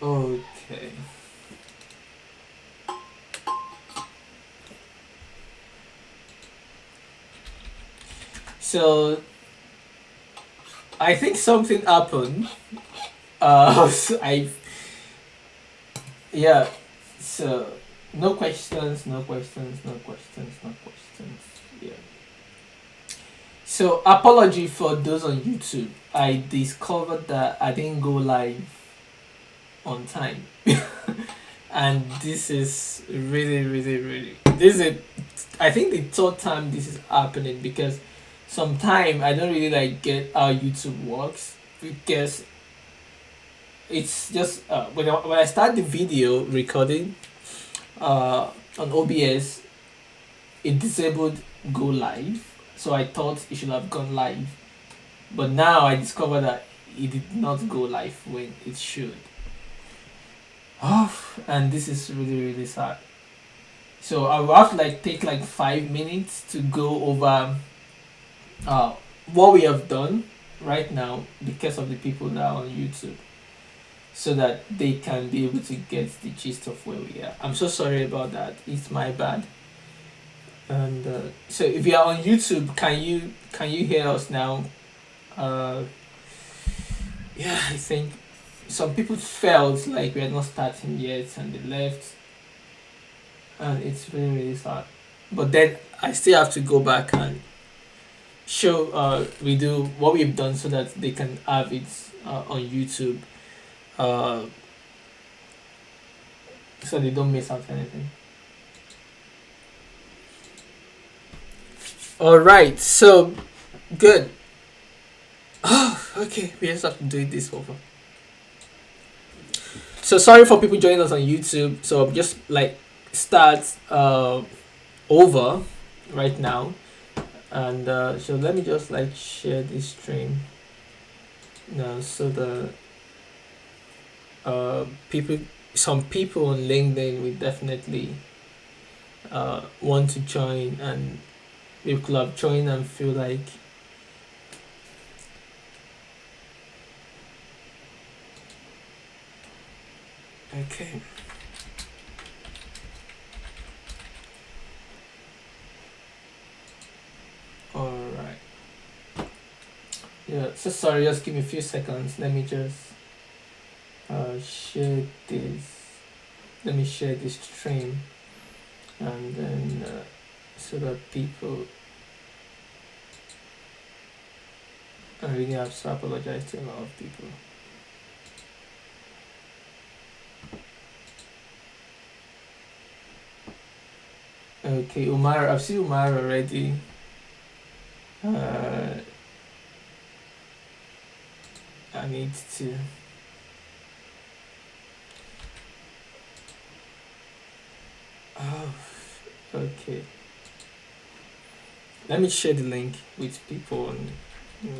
Okay. So I think something happened. So I yeah. So no questions, no questions, no questions, no questions. Yeah. So apology for those on YouTube. I discovered that I didn't go live on time. And this is really, really, really. This is I think the third time this is happening because sometimes I don't really like get how YouTube works because it's just when I start the video recording on OBS, it disabled go live, so I thought it should have gone live, but now I discovered that it did not go live when it should. Oh, and this is really, really sad. So I will have to like take like 5 minutes to go over uh, what we have done right now because of the people that are on YouTube, so that they can be able to get the gist of where we are. I'm so sorry about that. It's my bad. And so if you are on YouTube, can you hear us now? Uh, yeah, I think some people felt like we are not starting yet and they left, and it's really, really sad. But then I still have to go back and show redo what we've done so that they can have it on YouTube, uh, so they don't miss out anything. All right, so good. Oh, okay, we just have to do this over. So sorry for people joining us on YouTube. So just like start over right now, and so let me just like share this stream now so the people, some people on LinkedIn will definitely want to join, and we could have joined and feel like okay. All right. Yeah. So sorry. Just give me a few seconds. Let me just share this. Let me share this stream, and then so that people. I really have to apologize to a lot of people. Okay, Umar, I've seen Umar already. Uh, I need to. Oh, okay. Let me share the link with people. Yeah.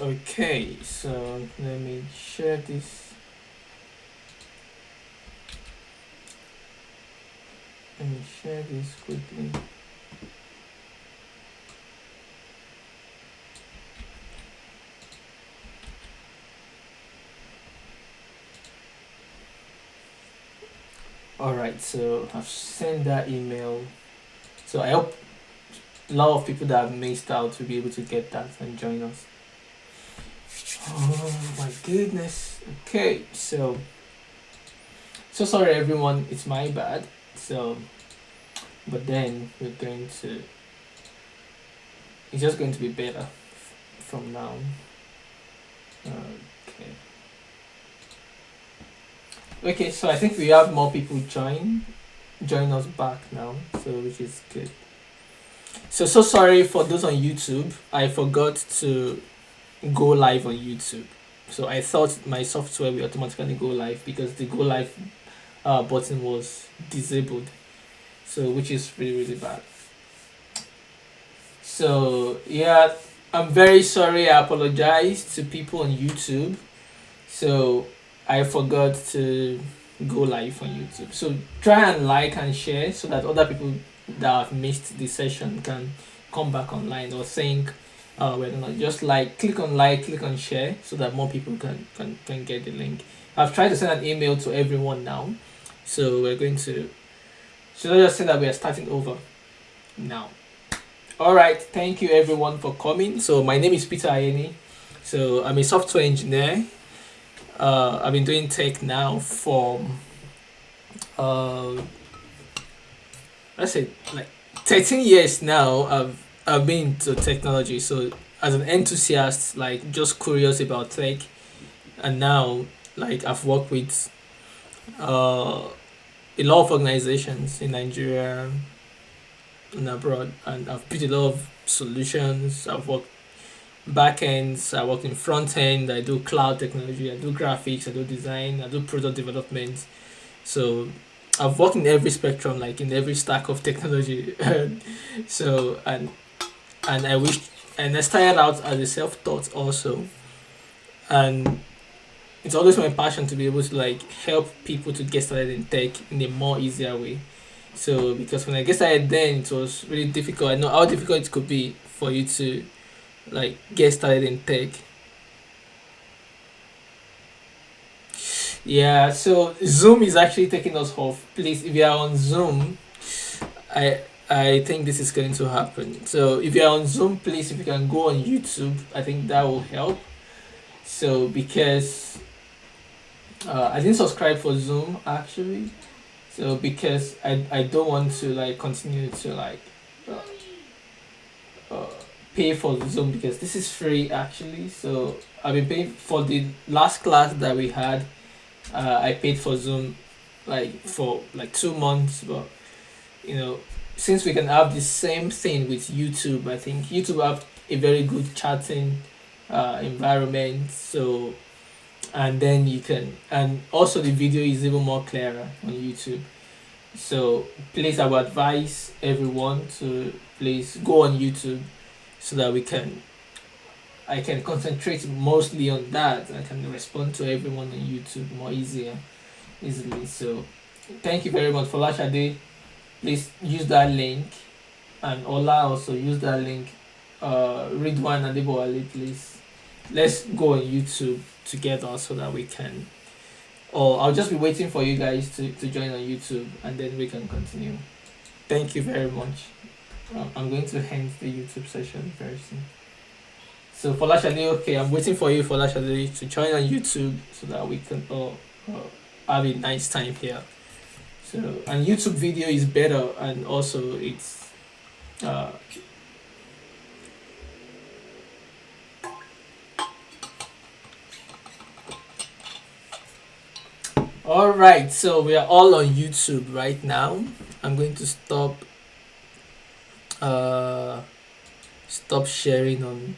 Okay, so let me share this. Let me share this quickly. Alright, so I've sent that email. So I hope a lot of people that have missed out will be able to get that and join us. Oh my goodness. Okay, so sorry everyone, it's my bad. So but then we're going to, it's just going to be better from now. Okay. Okay, so I think we have more people join us back now, so which is good. So sorry for those on YouTube. I forgot to go live on YouTube. So I thought my software will automatically go live because the go live button was disabled. so which is really bad. So yeah, I'm very sorry. I apologize to people on YouTube. So I forgot to go live on YouTube. So try and like and share so that other people that have missed the session can come back online or think we're gonna just like, click on share so that more people can get the link. I've tried to send an email to everyone now. So we're going to, should I just say that we are starting over now? All right, thank you everyone for coming. So my name is Peter Ayeni. So I'm a software engineer. I've been doing tech now for let's say like 13 years now. I've been into technology. So as an enthusiast, like just curious about tech, and now like I've worked with a lot of organizations in Nigeria and abroad, and I've built a lot of solutions. I've worked back ends, I work in front end, I do cloud technology, I do graphics, I do design, I do product development. So I've worked in every spectrum, like in every stack of technology. So and I wish, and I started out as a self-taught also, and it's always my passion to be able to like help people to get started in tech in a more easier way. So because when I get started then it was really difficult. I know how difficult it could be for you to like get started in tech. Yeah, so Zoom is actually taking us off. Please, if you are on Zoom, I think this is going to happen. So if you are on Zoom, please, if you can go on YouTube, I think that will help. So because I didn't subscribe for Zoom actually, so because I don't want to like continue to like uh, pay for Zoom because this is free actually. So I've been paying for the last class that we had. I paid for Zoom like for like 2 months, but you know, since we can have the same thing with YouTube, I think YouTube have a very good chatting environment. So and then you can, and also the video is even more clearer on YouTube. So please, I would advise everyone to please go on YouTube so that I can concentrate mostly on that. I can respond to everyone on YouTube more easily. So thank you very much for Lashade. Please use that link, and Ola also use that link. Ridwan and Deboali, please. Let's go on YouTube together so that we can. Or I'll just be waiting for you guys to join on YouTube, and then we can continue. Thank you very much. I'm going to end the YouTube session very soon. So for Lashade, okay, I'm waiting for you for Lashade to join on YouTube so that we can all have a nice time here. So and YouTube video is better, and also it's all right. So we are all on YouTube right now. I'm going to stop sharing on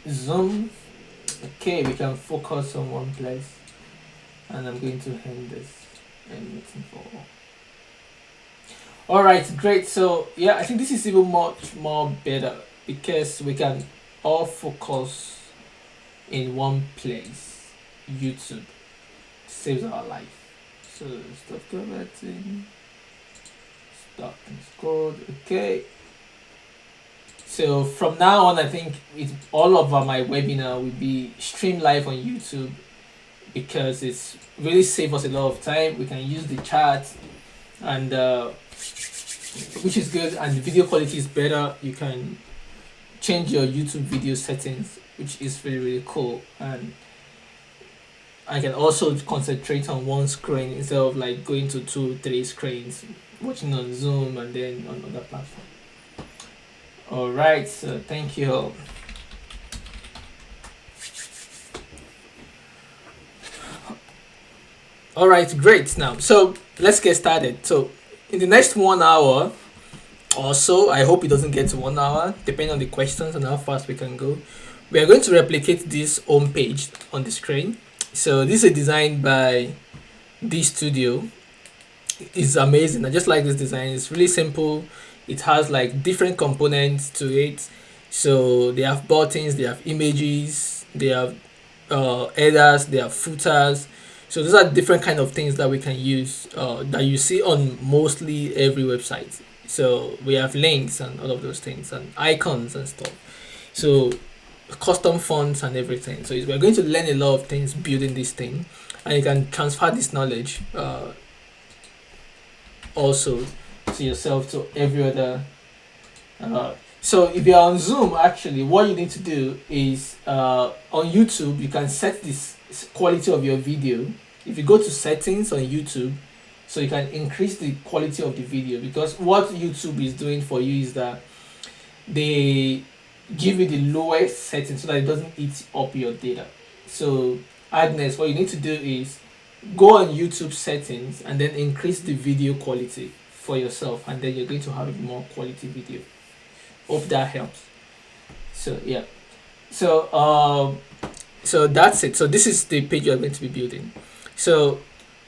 Zoom. Okay, we can focus on one place, and I'm going to end this and meeting for all. All right, great. So yeah, I think this is even much more better because we can all focus in one place. YouTube saves our life. So stop converting. Stop and scroll. Okay. So from now on, I think all of my webinar will be streamed live on YouTube because it's really save us a lot of time. We can use the chat, and which is good, and the video quality is better. You can change your YouTube video settings, which is really cool, and I can also concentrate on one screen instead of like going to 2-3 screens, watching on Zoom and then on other platforms. All right, so thank you all. All right, great. Now, so let's get started. So in the next 1 hour or so, I hope it doesn't get to 1 hour, depending on the questions and how fast we can go. We are going to replicate this home page on the screen. So this is designed by D Studio, is amazing. I just like this design. It's really simple. It has like different components to it. So they have buttons, they have images, they have headers, they have footers. So those are different kind of things that we can use that you see on mostly every website. So we have links and all of those things and icons and stuff. So custom fonts and everything. So we're going to learn a lot of things building this thing, and you can transfer this knowledge also to yourself, to every other. So if you're on Zoom, actually, what you need to do is on YouTube, you can set this quality of your video. If you go to settings on YouTube, so you can increase the quality of the video, because what YouTube is doing for you is that they give you the lowest setting so that it doesn't eat up your data. So Agnes, what you need to do is go on YouTube settings and then increase the video quality for yourself, and then you're going to have a more quality video. Hope that helps. So yeah, so that's it. So this is the page you're going to be building. So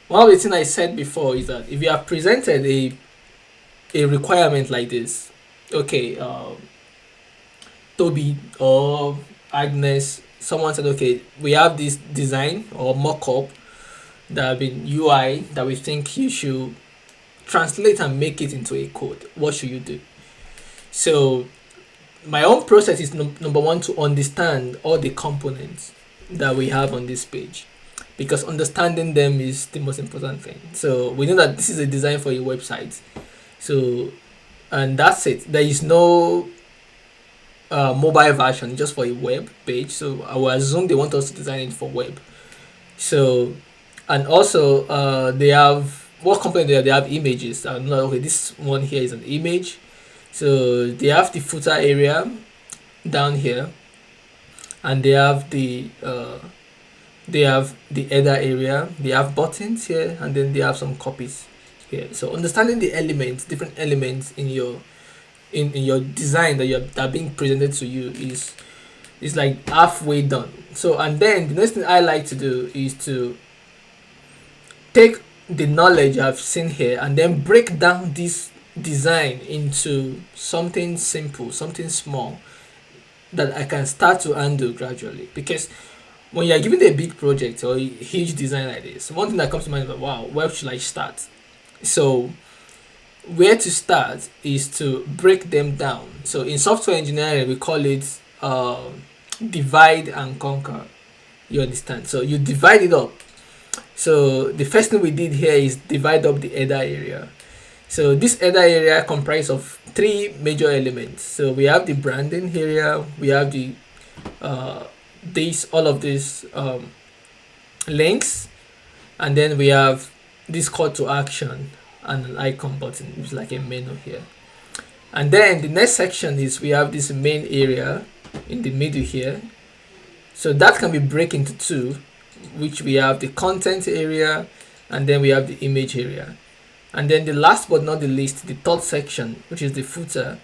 one of the things I said before is that if you have presented a requirement like this, okay, Toby or Agnes, someone said, okay, we have this design or mock-up that have been UI that we think you should translate and make it into a code. What should you do? So my own process is number one, to understand all the components that we have on this page, because understanding them is the most important thing. So we know that this is a design for a website. So, and that's it. There is no mobile version, just for a web page. So I will assume they want us to design it for web. So, and also they have, what component they have images. I'm not, okay, this one here is an image. So they have the footer area down here, and they have the header area. They have buttons here, and then they have some copies here. So understanding the elements, different elements in your your design that are being presented to you is like halfway done. So, and then the next thing I like to do is to take the knowledge I've seen here and then break down this design into something simple, something small that I can start to handle gradually. Because when you're given a big project or a huge design like this, one thing that comes to mind is like, wow, where should I start? So where to start is to break them down. So in software engineering, we call it divide and conquer. You understand? So you divide it up. So the first thing we did here is divide up the header area. So this header area comprises of three major elements. So we have the branding area, we have the all of these links, and then we have this call to action and an icon button, which is like a menu here. And then the next section is we have this main area in the middle here. So that can be broken into two, which we have the content area and then we have the image area. And then the last but not the least, the third section, which is the footer.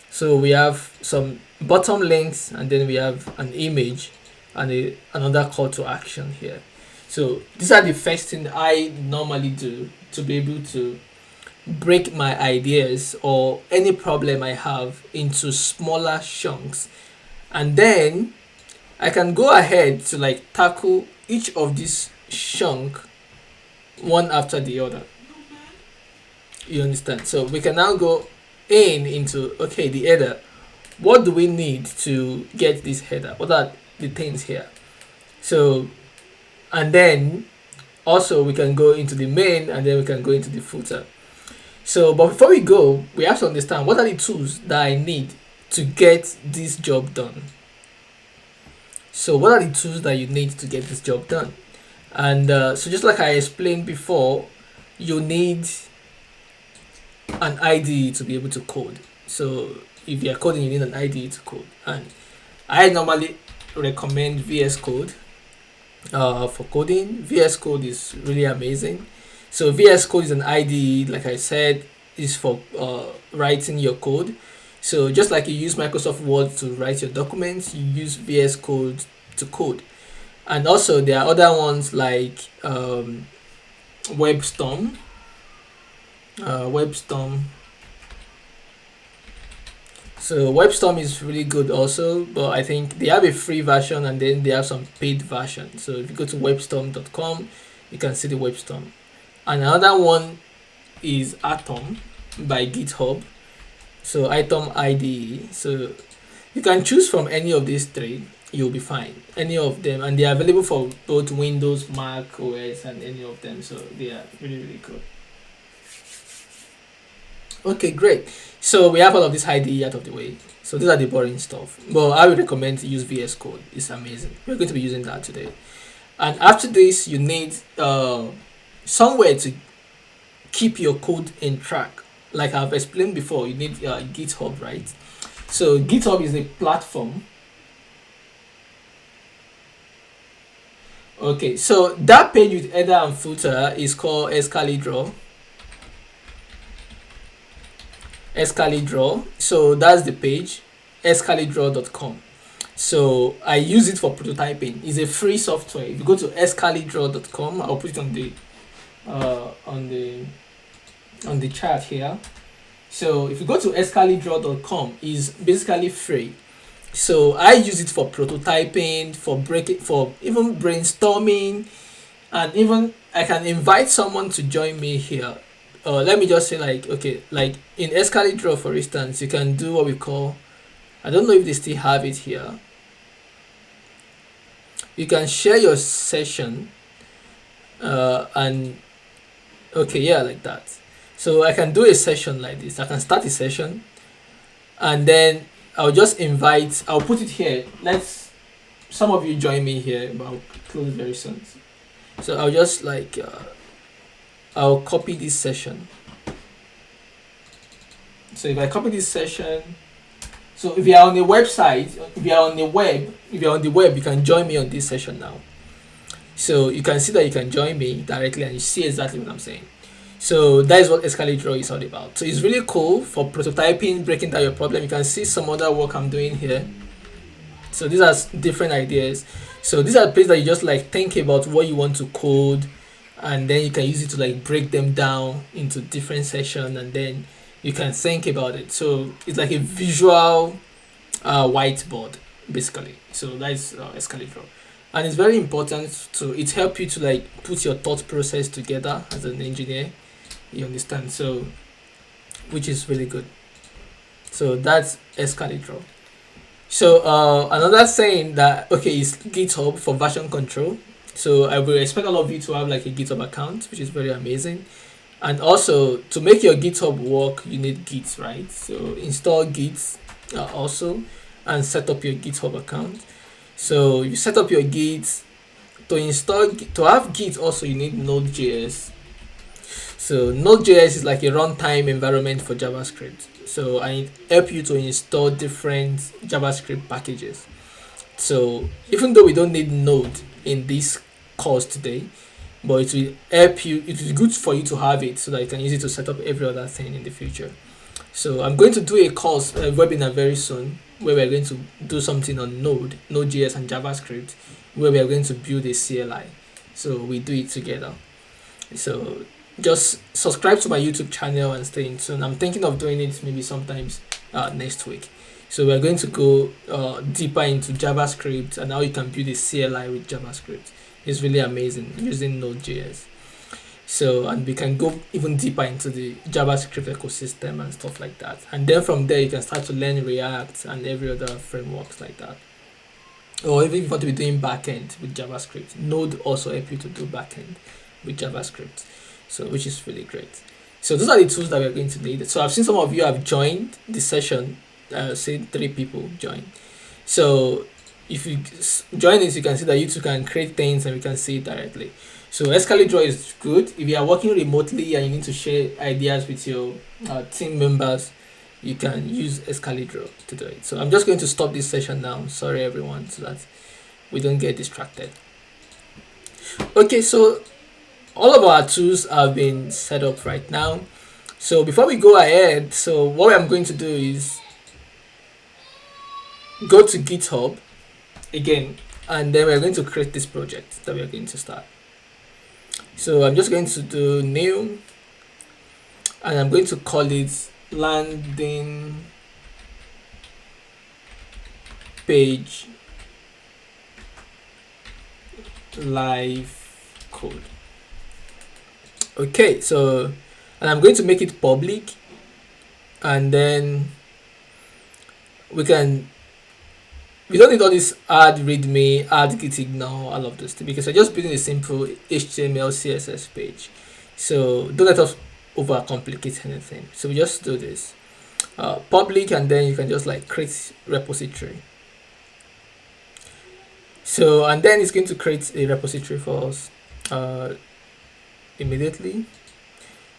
So we have some bottom links, and then we have an image and another call to action here. So these are the first thing I normally do to be able to break my ideas or any problem I have into smaller chunks, and then I can go ahead to like tackle each of these chunk one after the other. You understand? So we can now go into okay, the header. What do we need to get this header? What are the things here? So, and then also we can go into the main, and then we can go into the footer. So, but before we go, we have to understand what are the tools that I need to get this job done. So what are the tools that you need to get this job done? And so just like I explained before, you need an IDE to be able to code. So if you're coding, you need an IDE to code. And I normally recommend VS Code for coding. VS Code is really amazing. So VS Code is an IDE, like I said, is for writing your code. So just like you use Microsoft Word to write your documents, you use VS Code to code. And also there are other ones like WebStorm. WebStorm. So WebStorm is really good also, but I think they have a free version and then they have some paid version. So if you go to webstorm.com, you can see the WebStorm. And another one is Atom by GitHub. So Atom IDE. So you can choose from any of these three. You'll be fine. Any of them, and they are available for both Windows, Mac OS, and any of them. So they are really, really good. Okay, great. So we have all of this IDE out of the way. So these are the boring stuff. But I would recommend to use VS Code. It's amazing. We're going to be using that today. And after this, you need somewhere to keep your code in track. Like I've explained before, you need GitHub, right? So GitHub is a platform. Okay, so that page with header and footer is called Escalidraw. So that's the page, escalidraw.com. So I use it for prototyping. It's a free software. If you go to escalidraw.com, I'll put it on the chat here. So if you go to escalidraw.com, it's basically free. So I use it for prototyping, for even brainstorming, and even I can invite someone to join me here. Let me just say, like in Escalidraw, for instance, you can do what we call, I don't know if they still have it here. You can share your session, and okay, yeah, like that. So I can do a session like this. I can start a session, and then I'll just invite. I'll put it here. Some of you join me here, but I'll close very soon. So I'll just I'll copy this session. So if I copy this session, so if you are on the website, if you are on the web, you can join me on this session now. So you can see that you can join me directly and you see exactly what I'm saying. So that is what Escalidraw is all about. So it's really cool for prototyping, breaking down your problem. You can see some other work I'm doing here. So these are different ideas. So these are places that you just think about what you want to code, and then you can use it to break them down into different sessions, and then you can think about it. So it's like a visual whiteboard basically. So that's Escalidraw, and it's very important it helps you to put your thought process together as an engineer. You understand? So which is really good. So that's Escalidraw. So another thing that is GitHub for version control. So I will expect all of you to have a GitHub account, which is very amazing. And also to make your GitHub work, you need Git, right? So install Git also and set up your GitHub account. So you set up your Git. To have Git also, you need Node.js. So Node.js is like a runtime environment for JavaScript. So I help you to install different JavaScript packages. So even though we don't need Node in this course today, but it will help you. It is good for you to have it so that you can use it to set up every other thing in the future. So I'm going to do a course, a webinar very soon, where we're going to do something on Node.js and JavaScript, where we are going to build a CLI. So we do it together. So just subscribe to my YouTube channel and stay in tune. I'm thinking of doing it maybe sometimes next week. So we're going to go deeper into JavaScript and how you can build a CLI with JavaScript. It's really amazing using Node.js. So, and we can go even deeper into the JavaScript ecosystem and stuff like that. And then from there, you can start to learn React and every other frameworks like that. Or even if you want to be doing backend with JavaScript, Node also help you to do backend with JavaScript. So, which is really great. So those are the tools that we're going to need. So I've seen some of you have joined the session. Say 3 people join. So if you join this, you can see that you two can create things and we can see it directly. So Escalidraw is good. If you are working remotely and you need to share ideas with your team members, you can use Escalidraw to do it. So I'm just going to stop this session now. Sorry everyone, so that we don't get distracted. Okay, so all of our tools have been set up right now. So before we go ahead, so what I'm going to do is go to GitHub again, and then we're going to create this project that we're going to start. So I'm just going to do new, and I'm going to call it landing page live code. Okay, so, and I'm going to make it public, and then we don't need all this add readme, add git ignore, all of those things, because we're just building a simple HTML CSS page. So don't let us overcomplicate anything. So we just do this public, and then you can just like create repository. So, and then it's going to create a repository for us immediately.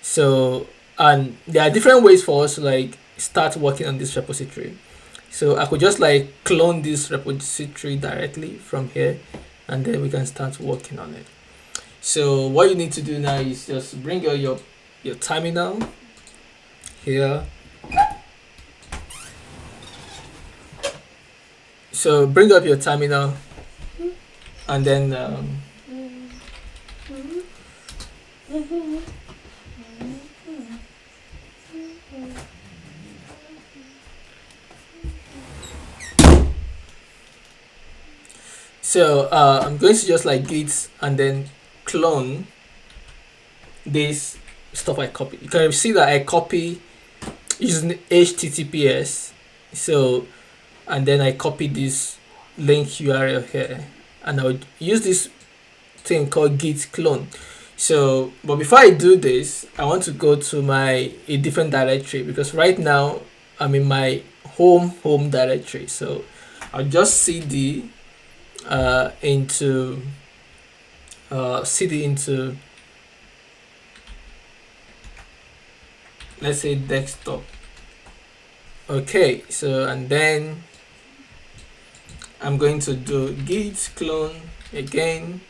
So, and there are different ways for us to like start working on this repository. So I could just like clone this repository directly from here, and then we can start working on it. So what you need to do now is just bring your terminal here. So bring up your terminal, and then so I'm going to just like git and then clone this stuff I copy. You can see that I copy using HTTPS. So, and then I copy this link URL here, and I would use this thing called git clone. So, but before I do this, I want to go to a different directory, because right now I'm in my home directory. So I'll just cd into let's say desktop. Okay, so, and then I'm going to do git clone again.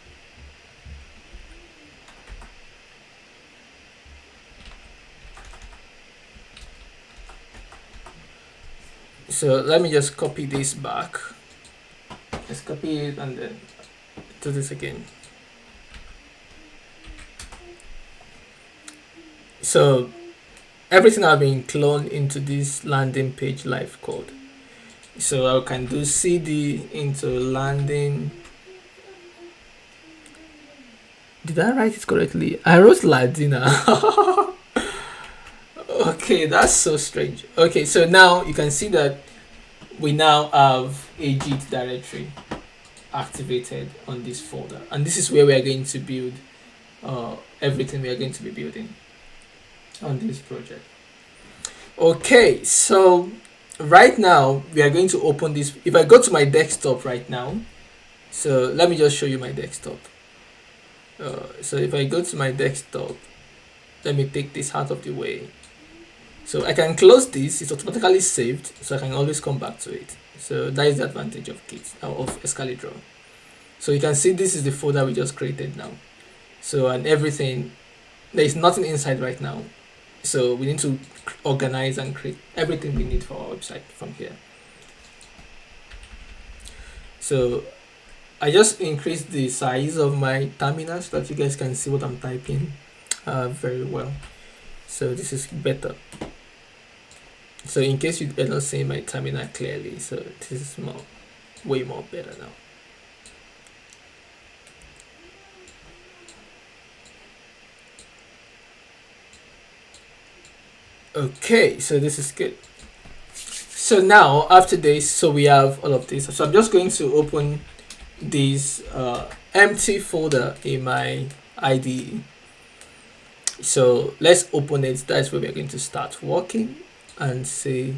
So let me just copy this back. Let's copy it and then do this again. So everything I've been cloned into this landing page live code. So I can do cd into landing. Did I write it correctly? I wrote Ladina. Okay, that's so strange. Okay, so now you can see that we now have a git directory activated on this folder, and this is where we are going to build everything we are going to be building on this project. Okay, so right now we are going to open this. If I go to my desktop right now, so let me just show you my desktop. So if I go to my desktop, let me take this out of the way. So I can close this, it's automatically saved, so I can always come back to it. So that is the advantage of Git, of Excalibur. So you can see this is the folder we just created now. So, and everything, there is nothing inside right now. So we need to organize and create everything we need for our website from here. So I just increased the size of my terminal so that you guys can see what I'm typing very well. So this is better. So in case you are not seeing my terminal clearly, so this is way more better now. Okay, so this is good. So now after this, so we have all of this. So I'm just going to open this empty folder in my IDE. So let's open it. That's where we're going to start working and see.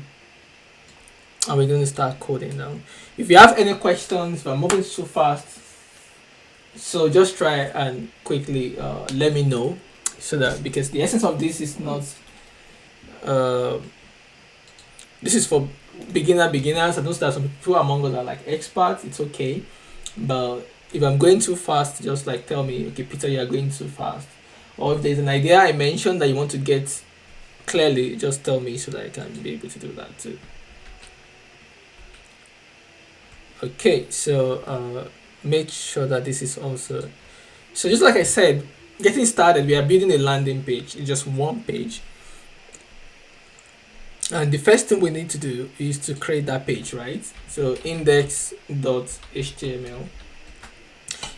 And we're going to start coding now. If you have any questions, if I'm moving too fast, so just try and quickly let me know, so that, because the essence of this is not this is for beginners. I know that some people among us are like experts. It's okay, but if I'm going too fast, just like tell me, okay, Peter, you are going too fast. Or if there's an idea I mentioned that you want to get clearly, just tell me so that I can be able to do that too. Okay, so make sure that this is also, so just like I said, getting started, we are building a landing page. It's just one page, And the first thing we need to do is to create that page, right? So index.html.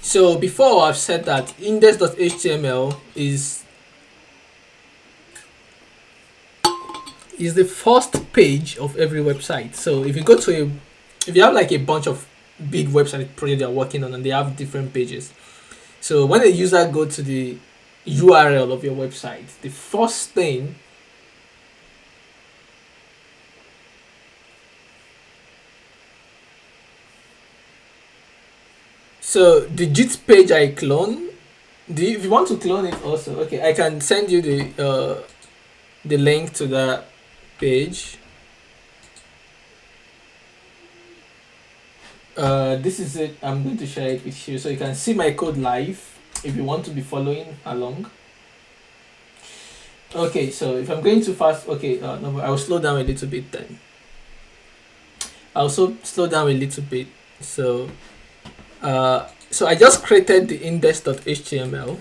So before I've said that index.html is the first page of every website. So if you go to if you have like a bunch of big website projects you're working on and they have different pages. So when a user go to the URL of your website, the first thing so the JIT page I clone. If you want to clone it also, okay, I can send you the link to that page. This is it. I'm going to share it with you so you can see my code live if you want to be following along. Okay, so if I'm going too fast, okay, no, I'll slow down a little bit then. I'll also slow down a little bit. So I just created the index.html.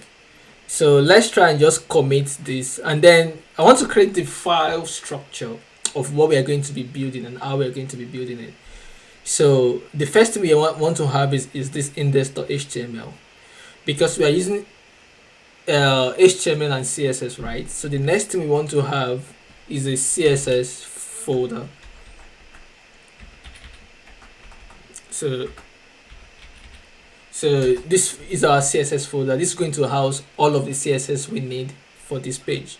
So let's try and just commit this, and then I want to create the file structure of what we are going to be building and how we are going to be building it. So the first thing we want to have is this index.html, because we are using HTML and CSS, right? So the next thing we want to have is a CSS folder. So this is our CSS folder. This is going to house all of the CSS we need for this page.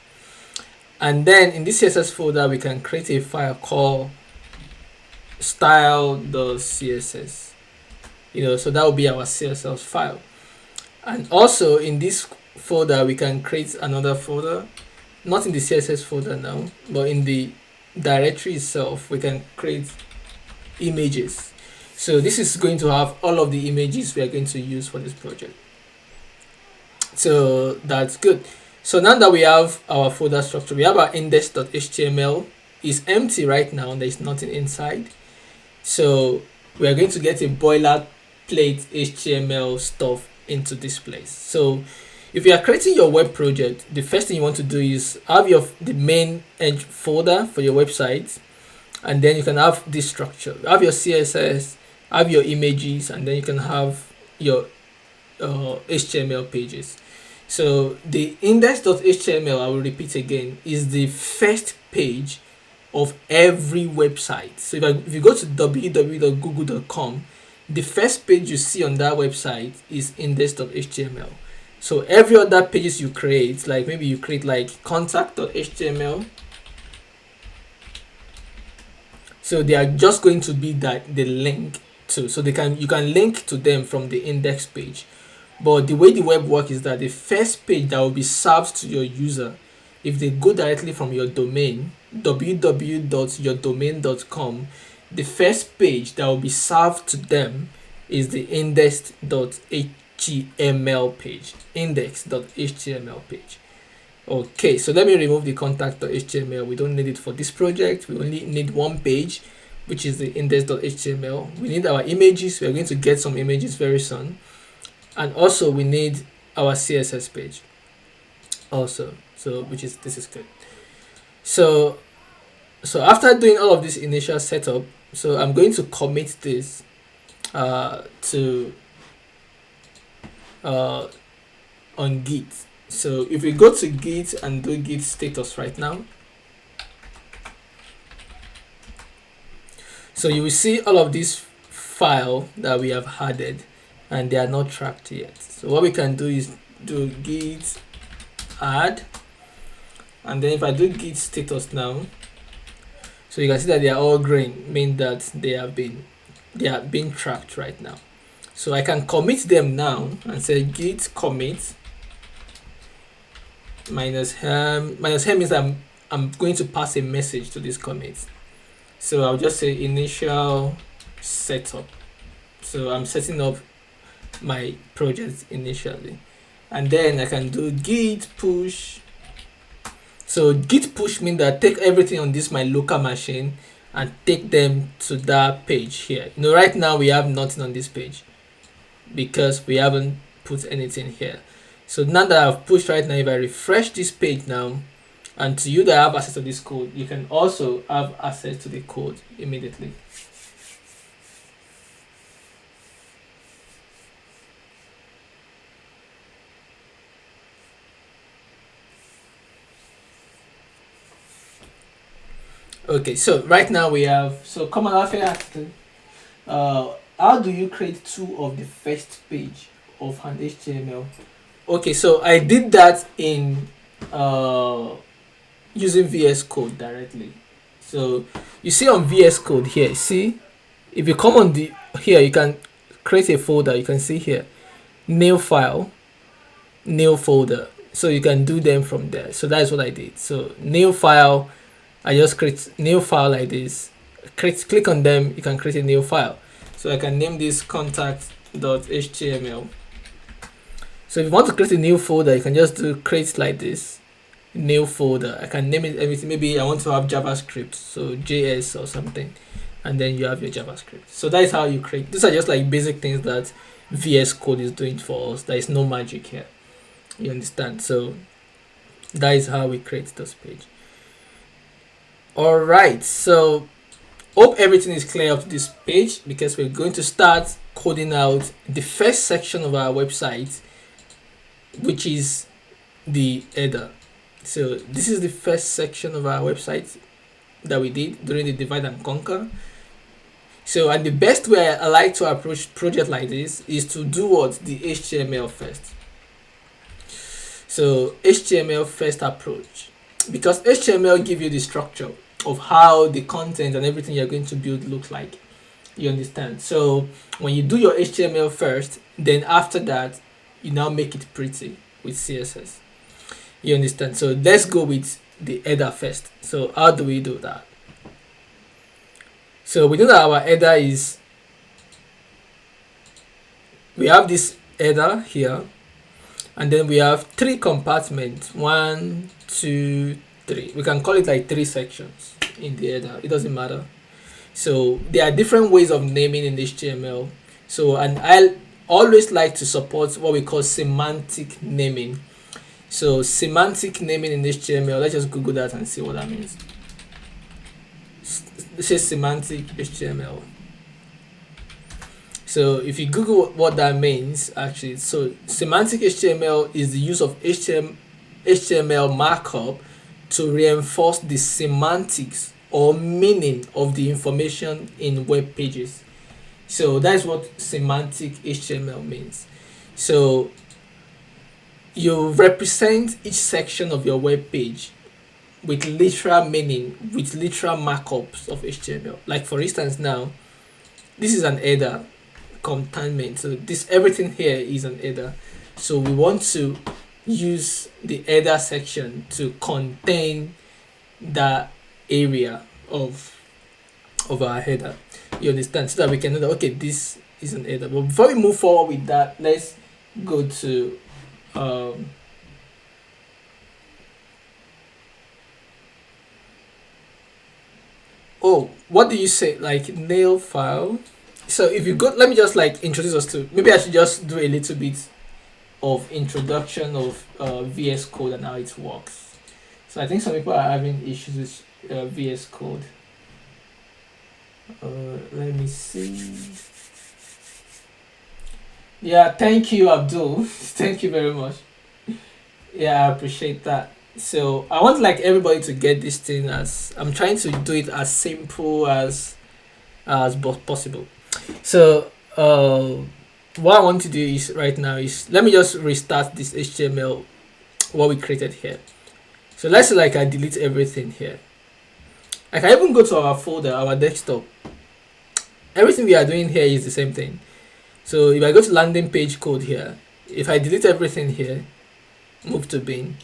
And then in this CSS folder, we can create a file called style.css. So that will be our CSS file. And also in this folder, we can create another folder, not in the CSS folder now, but in the directory itself, we can create images. So this is going to have all of the images we are going to use for this project. So that's good. So now that we have our folder structure, we have our index.html is empty right now. There's nothing inside. So we are going to get a boilerplate HTML stuff into this place. So if you are creating your web project, the first thing you want to do is have the main edge folder for your website, and then you can have this structure. Have your CSS, have your images, and then you can have your HTML pages. So the index.html, I will repeat again, is the first page of every website. So if you go to www.google.com, the first page you see on that website is index.html. So every other pages you create, like maybe you create like contact.html, so they are just going to be that the link to, so you can link to them from the index page. But the way the web works is that the first page that will be served to your user, if they go directly from your domain, www.yourdomain.com, the first page that will be served to them is the index.html page. Index.html page. Okay, so let me remove the contact.html. We don't need it for this project. We only need one page, which is the index.html. We need our images. We are going to get some images very soon. And also we need our CSS page also. So this is good. So after doing all of this initial setup, so I'm going to commit this to on Git. So if we go to Git and do Git status right now, so you will see all of this file that we have added, and they are not tracked yet. So what we can do is do git add, and then if I do git status now, so you can see that they are all green, mean that they are being tracked right now. So I can commit them now and say git commit minus -m means I'm going to pass a message to this commit. So I'll just say initial setup. So I'm setting up my project initially, and then I can do git push. So git push means that I take everything on this my local machine and take them to that page here. Right now we have nothing on this page because we haven't put anything here. So now that I've pushed right now, if I refresh this page now And to you that have access to this code, you can also have access to the code immediately. Okay, so right now we have, so common affair asked, how do you create two of the first page of an HTML? Okay, so I did that in using VS Code directly. So you see on VS Code here, see, if you come on the here, you can create a folder. You can see here, new file, new folder. So you can do them from there. So that's what I did. So new file, I just create new file like this. Click on them, you can create a new file. So I can name this contact.html. So if you want to create a new folder, you can just do create like this, new folder. I can name it everything. Maybe I want to have JavaScript, so JS or something, and then you have your JavaScript. So that is how you create. These are just like basic things that VS Code is doing for us. There is no magic here. You understand? So that is how we create this page. All right. So hope everything is clear of this page, because we're going to start coding out the first section of our website, which is the header. So this is the first section of our website that we did during the divide and conquer. So, and the best way I like to approach project like this is to do what? The HTML first. So HTML first approach, because HTML give you the structure of how the content and everything you're going to build look like. You understand? So when you do your HTML first, then after that you now make it pretty with CSS. You understand? So let's go with the header first. So how do we do that? So we know that our header is, we have this header here, and then we have three compartments, 1, 2, 3. We can call it like 3 sections in the header. It doesn't matter. So there are different ways of naming in HTML. So, and I always like to support what we call semantic naming. So semantic naming in HTML, let's just Google that and see what that means. This is semantic HTML. So if you Google what that means, actually, so semantic HTML is the use of HTML markup to reinforce the semantics or meaning of the information in web pages. So that's what semantic HTML means. So you represent each section of your web page with literal meaning, with literal markups of HTML. Like for instance, now this is an header containment. So this, everything here is an header. So we want to use the header section to contain that area of our header. You understand? So that we can know that, okay, this is an header. But before we move forward with that, let's go to oh, what do you say? Like nail file. So if you go, let me just like introduce us to, maybe I should just do a little bit of introduction of VS Code and how it works. So I think some people are having issues with VS Code. Let me see. Yeah, thank you, Abdul. Thank you very much. Yeah, I appreciate that. So I want like everybody to get this thing, as I'm trying to do it as simple as possible. So what I want to do is right now is, let me just restart this HTML what we created here. So let's say like I delete everything here. I can even go to our folder, our desktop. Everything we are doing here is the same thing. So if I go to landing page code here, if I delete everything here, move to bin,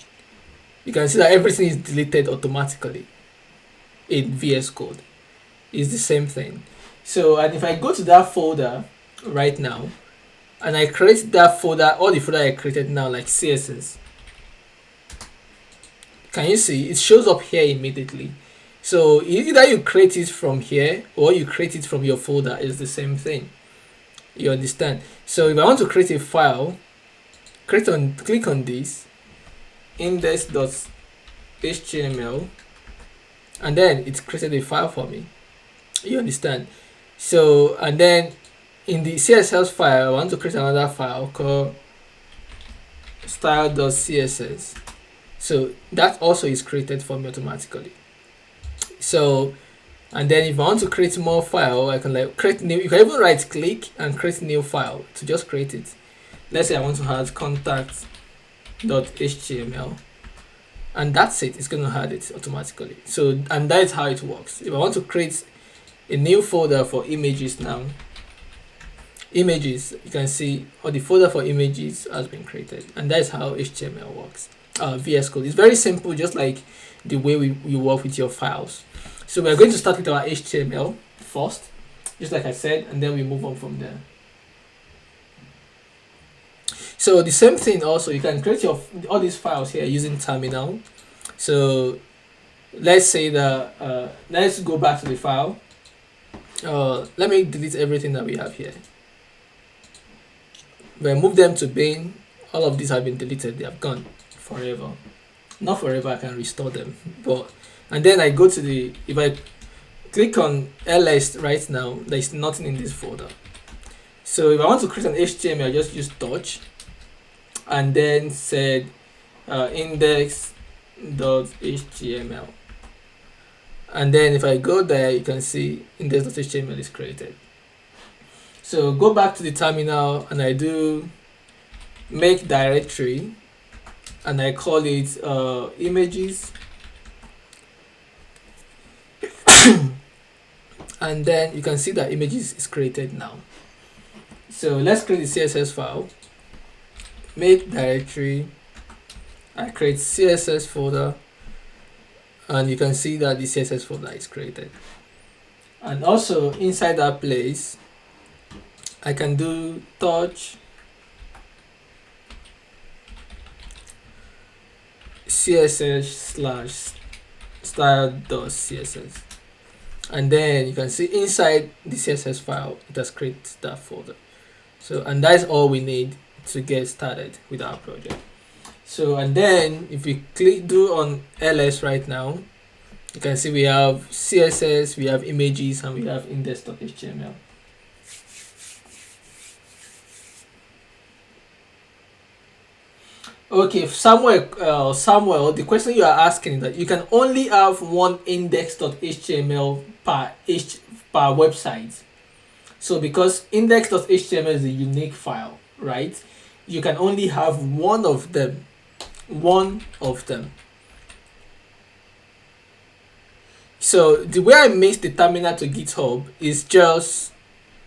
you can see that everything is deleted automatically in VS Code. It's the same thing. So, and if I go to that folder right now, and I create that folder, all the folder I created now, like CSS, can you see it shows up here immediately? So either you create it from here or you create it from your folder, is the same thing. You understand? So if I want to create a file, click on this index.html. .html, and then it created a file for me. You understand? So, and then in the CSS file, I want to create another file called style.css. So that also is created for me automatically. So, and then if I want to create more file, I can like create new. You can even right click and create new file to just create it. Let's say I want to add contact.html, and that's it. It's going to add it automatically. So, and that's how it works. If I want to create a new folder for images now, images, you can see, or the folder for images has been created, and that's how HTML works. VS Code. It's very simple, just like the way we work with your files. So we're going to start with our HTML first, just like I said, and then we move on from there. So the same thing also, you can create your all these files here using terminal. So let's say that let's go back to the file. Let me delete everything that we have here. When I move them to bin, all of these have been deleted. They have gone forever. Not forever, I can restore them. But and then I go to the, if I click on ls right now, there's nothing in this folder. So if I want to create an HTML, I just use touch and then said index.html. And then if I go there, you can see index.html is created. So go back to the terminal and I do make directory and I call it images. And then you can see that images is created now. So let's create the CSS file. Make directory. I create CSS folder. And you can see that the CSS folder is created. And also inside that place, I can do touch css/style.css, and then you can see inside the CSS file it has created that folder. So, and that's all we need to get started with our project. So, and then if we do on ls right now, you can see we have CSS, we have images, and we have index.html. Okay, Samuel, the question you are asking is that you can only have one index.html per website. So because index.html is a unique file, right? You can only have one of them. So the way I made the terminal to GitHub is just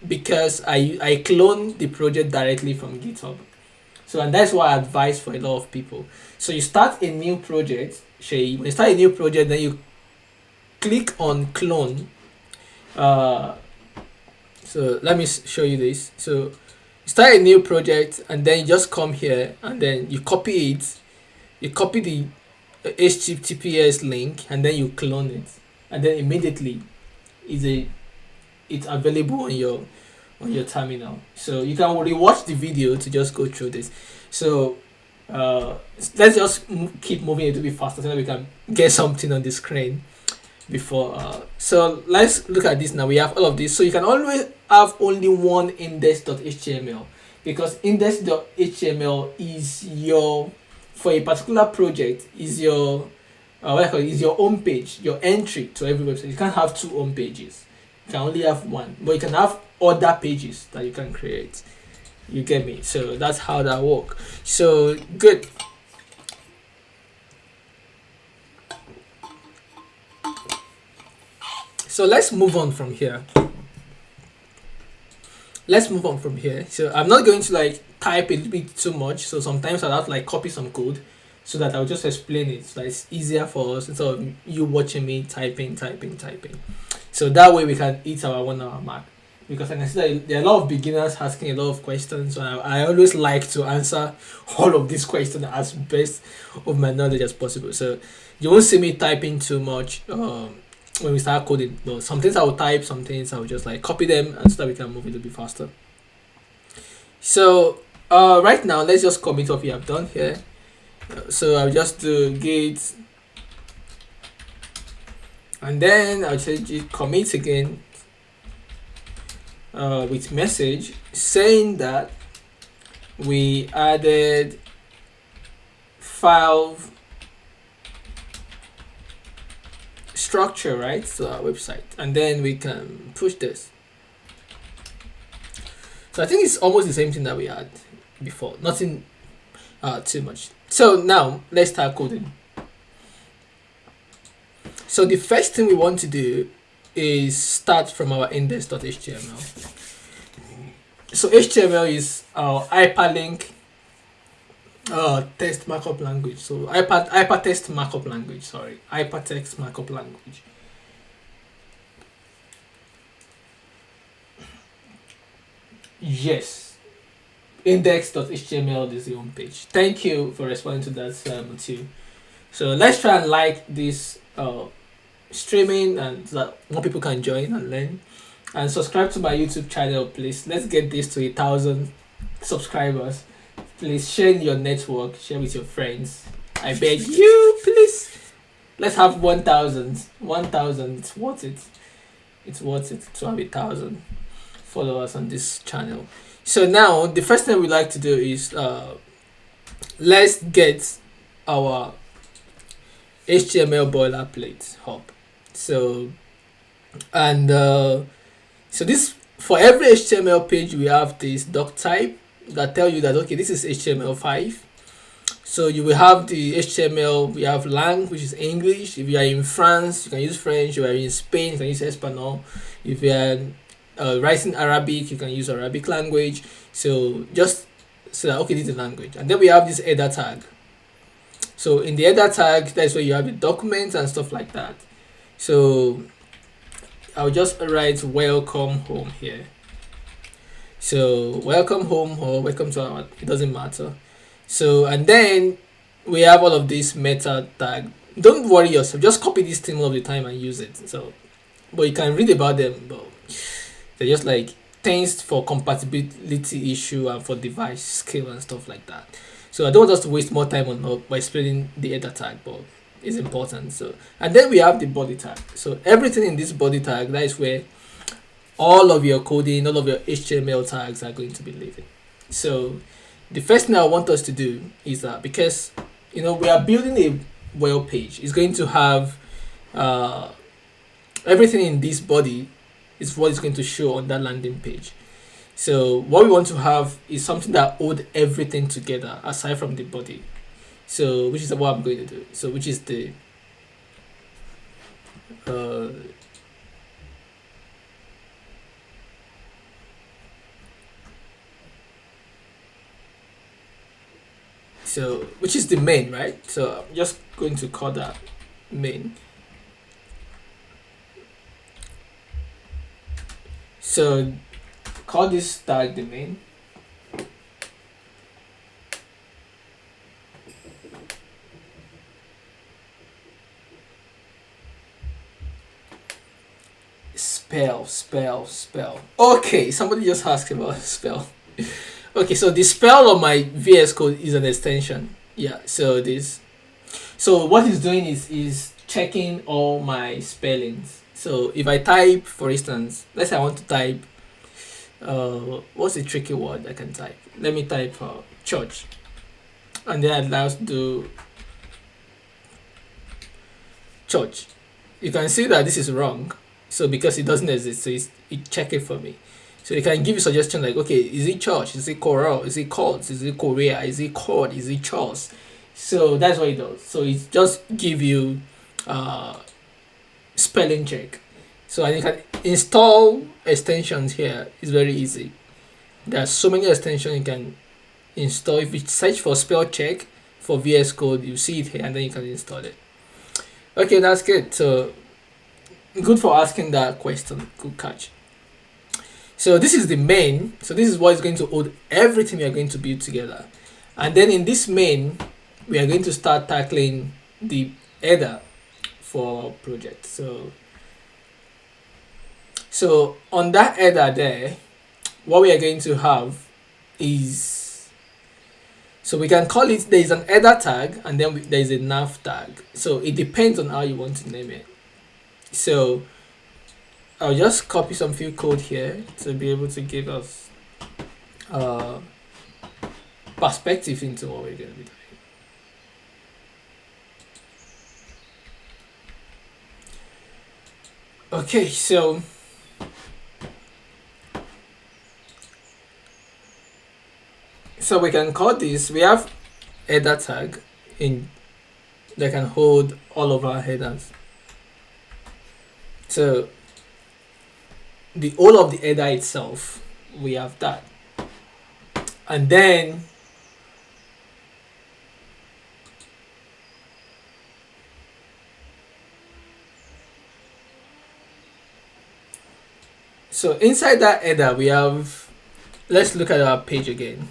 because I cloned the project directly from GitHub. So, and that's what I advise for a lot of people. So you start a new project, when you start a new project, then you click on clone. So let me show you this. So you start a new project and then you just come here and then you copy it. You copy the HTTPS link and then you clone it. And then immediately it's available on your terminal. So you can rewatch the video to just go through this. So let's just keep moving a little bit faster so that we can get something on the screen before. So let's look at this now. We have all of this. So you can always have only one index.html because index.html is your, for a particular project, is your is your home page, your entry to every website. You can't have two home pages. You can only have one, but you can have other pages that you can create. You get me? So that's how that works. So good. So let's move on from here. So I'm not going to like type a little bit too much. So sometimes I'll have to like copy some code so that I'll just explain it so that it's easier for us instead of you watching me typing. So that way we can hit our 1 hour mark. Because I can see that there are a lot of beginners asking a lot of questions. So I always like to answer all of these questions as best of my knowledge as possible. So you won't see me typing too much when we start coding. But some things I will type, some things I will just like copy them and so that we can move a little bit faster. So right now, let's just commit what we have done here. So I'll just do git and then I'll change it commit again with message saying that we added file structure right to our website, and then we can push this. So I think it's almost the same thing that we had before, nothing too much. So now let's start coding. So the first thing we want to do is start from our index.html. So HTML is our hyperlink text markup language. So hypertext markup language. Sorry, hypertext markup language. Yes, index.html is the home page. Thank you for responding to that, too. So let's try and like this streaming, and so that more people can join and learn. And subscribe to my YouTube channel, please. Let's get this to 1,000 subscribers. Please share in your network, share with your friends. I beg you, please. Let's have 1,000. 1,000. It's worth it. It's worth it to have 1,000 followers on this channel. So now the first thing we like to do is let's get our HTML boilerplate up. So and so this, for every HTML page we have this doc type that tell you that okay, this is HTML5. So you will have the HTML, we have lang, which is English. If you are in France, you can use French. If you are in Spain, you can use Espanol. If you are writing Arabic, you can use Arabic language. So just so that, okay, this is the language. And then we have this header tag. So in the header tag, that's where you have the documents and stuff like that. So I'll just write welcome home here. So welcome home or welcome to our, it doesn't matter. So and then we have all of this meta tag. Don't worry yourself, just copy this thing all of the time and use it. So but you can read about them, but they're just like things for compatibility issue and for device scale and stuff like that. So I don't want us to waste more time on by explaining the header tag, but it's important. So and then we have the body tag. So everything in this body tag, that is where all of your coding, all of your HTML tags are going to be living. So the first thing I want us to do is that, because we are building a web page, it's going to have everything in this body is what is going to show on that landing page. So what we want to have is something that holds everything together aside from the body. So which is what I'm going to do. So which is the so which is the main, right? So I'm just going to call that main. So call this tag the main. Spell. Okay, somebody just asked about spell. Okay, so the spell of my VS Code is an extension. Yeah, so what it's doing is checking all my spellings. So if I type, for instance, let's say I want to type what's a tricky word I can type? Let me type church, and then I'd like to do church. You can see that this is wrong, so because it doesn't exist, so it check it for me. So it can give you suggestion like, okay, is it church? Is it choral? Is it chords? Is it Korea? Is it chord? Is it chores? So that's what it does. So it just give you spelling check. So and you can install extensions here. It's very easy. There are so many extensions you can install. If you search for spell check for VS Code, you see it here, and then you can install it. Okay, that's good. So good for asking that question. Good catch. So this is the main. So this is what is going to hold everything we are going to build together. And then in this main, we are going to start tackling the header for our project. So on that header there, what we are going to have is, so we can call it, there is an header tag and then there is a nav tag. So it depends on how you want to name it. So I'll just copy some few code here to be able to give us perspective into what we're going to be doing. Okay, so we can call this, we have header tag in that can hold all of our headers. So the whole of the header itself, we have that. And then so inside that header we have, let's look at our page again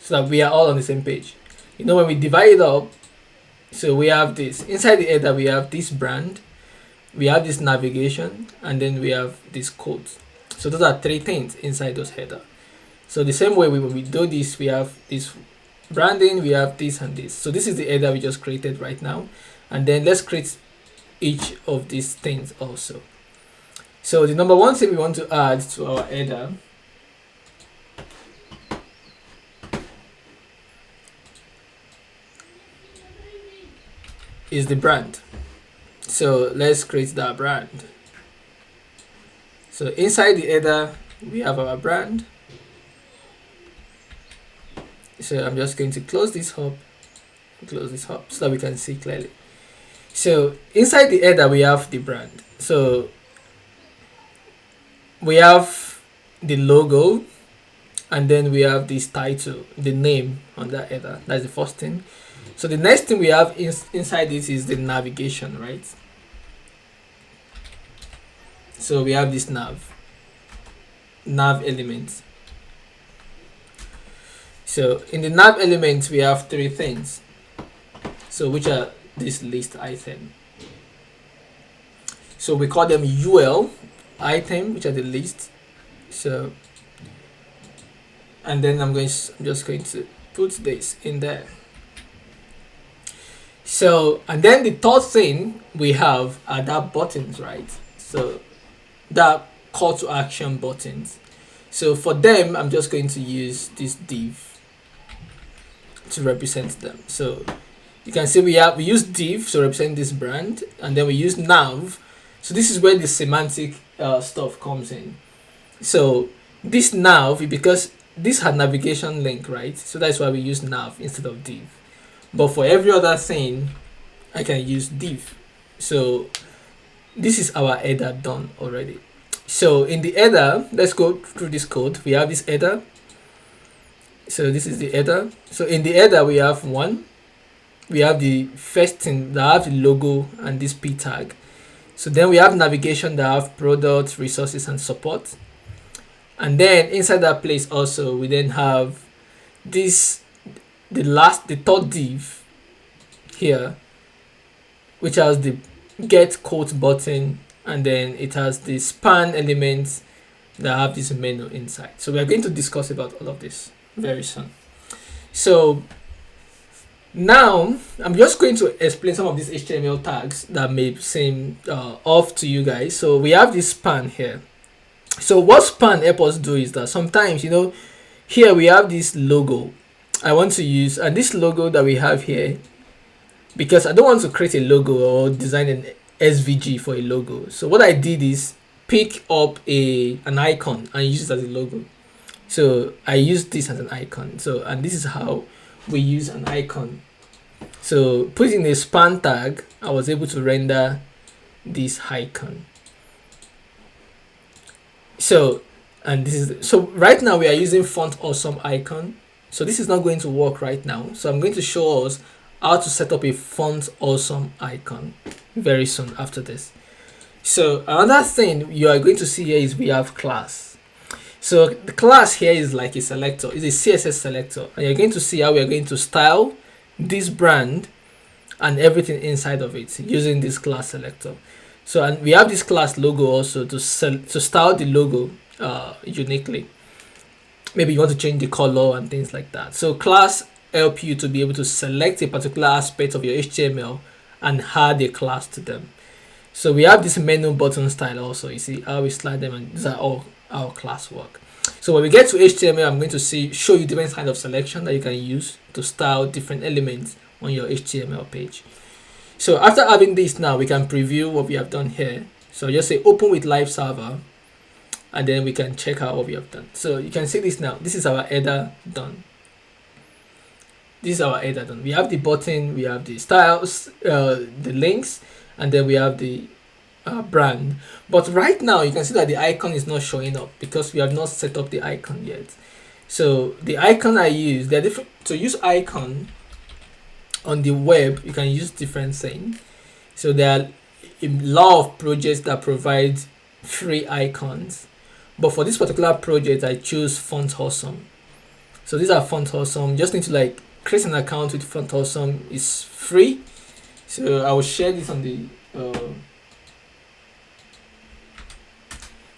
so that we are all on the same page. You know, when we divide it up, so we have this inside the header, we have this brand, we have this navigation, and then we have this code. So those are three things inside those header. So the same way when we do this, we have this branding, we have this and this. So this is the header we just created right now, and then let's create each of these things also. So the number one thing we want to add to our header is the brand. So let's create that brand. So inside the header we have our brand. So I'm just going to close this up so that we can see clearly. So inside the header we have the brand. So we have the logo, and then we have this title, the name on that header. That's the first thing. So the next thing we have inside this is the navigation, right? So we have this nav element. So in the nav element we have three things, so which are this list item. So we call them UL item, which are the list. So and then I'm just going to put this in there. So and then the third thing we have are that buttons, right? So that call to action buttons. So for them I'm just going to use this div to represent them. So you can see we use div to represent this brand, and then we use nav. So this is where the semantic stuff comes in. So this nav, because this had navigation link, right? So that's why we use nav instead of div. But for every other thing I can use div. So this is our header done already. So in the header, let's go through this code. We have this header. So this is the header. So in the header we have one. We have the first thing that have the logo and this p tag. So then we have navigation that have products, resources, and support. And then inside that place also we then have this, the third div here, which has the get quote button, and then it has the span elements that have this menu inside. So we are going to discuss about all of this very soon. So now I'm just going to explain some of these HTML tags that may seem off to you guys. So we have this span here. So what span help us do is that sometimes, you know, here we have this logo I want to use, and this logo that we have here, because I don't want to create a logo or design an SVG for a logo. So what I did is pick up an icon and use it as a logo. So I use this as an icon. So, and this is how we use an icon. So putting a span tag, I was able to render this icon. So, and this is, so right now we are using font awesome icon. So this is not going to work right now. So I'm going to show us how to set up a font awesome icon very soon after this. So another thing you are going to see here is we have class. So the class here is like a selector, it's a CSS selector, and you're going to see how we are going to style this brand and everything inside of it using this class selector. So, and we have this class logo also to style the logo uniquely. Maybe you want to change the color and things like that. So class help you to be able to select a particular aspect of your HTML and add a class to them. So we have this menu button style also. You see how we slide them, and these are all our class work. So when we get to HTML, I'm going to show you different kind of selection that you can use to style different elements on your HTML page. So after having this, now we can preview what we have done here. So just say open with live server, and then we can check out what we have done. So you can see this now. This is our header done. This is our header done. We have the button, we have the styles, the links, and then we have the brand. But right now you can see that the icon is not showing up because we have not set up the icon yet. So the icon I use, they're different. To use icon on the web, you can use different things. So there are a lot of projects that provide free icons, but for this particular project I choose Font Awesome. So these are Font Awesome. Just need to like create an account with Font Awesome. Is free. So I will share this on the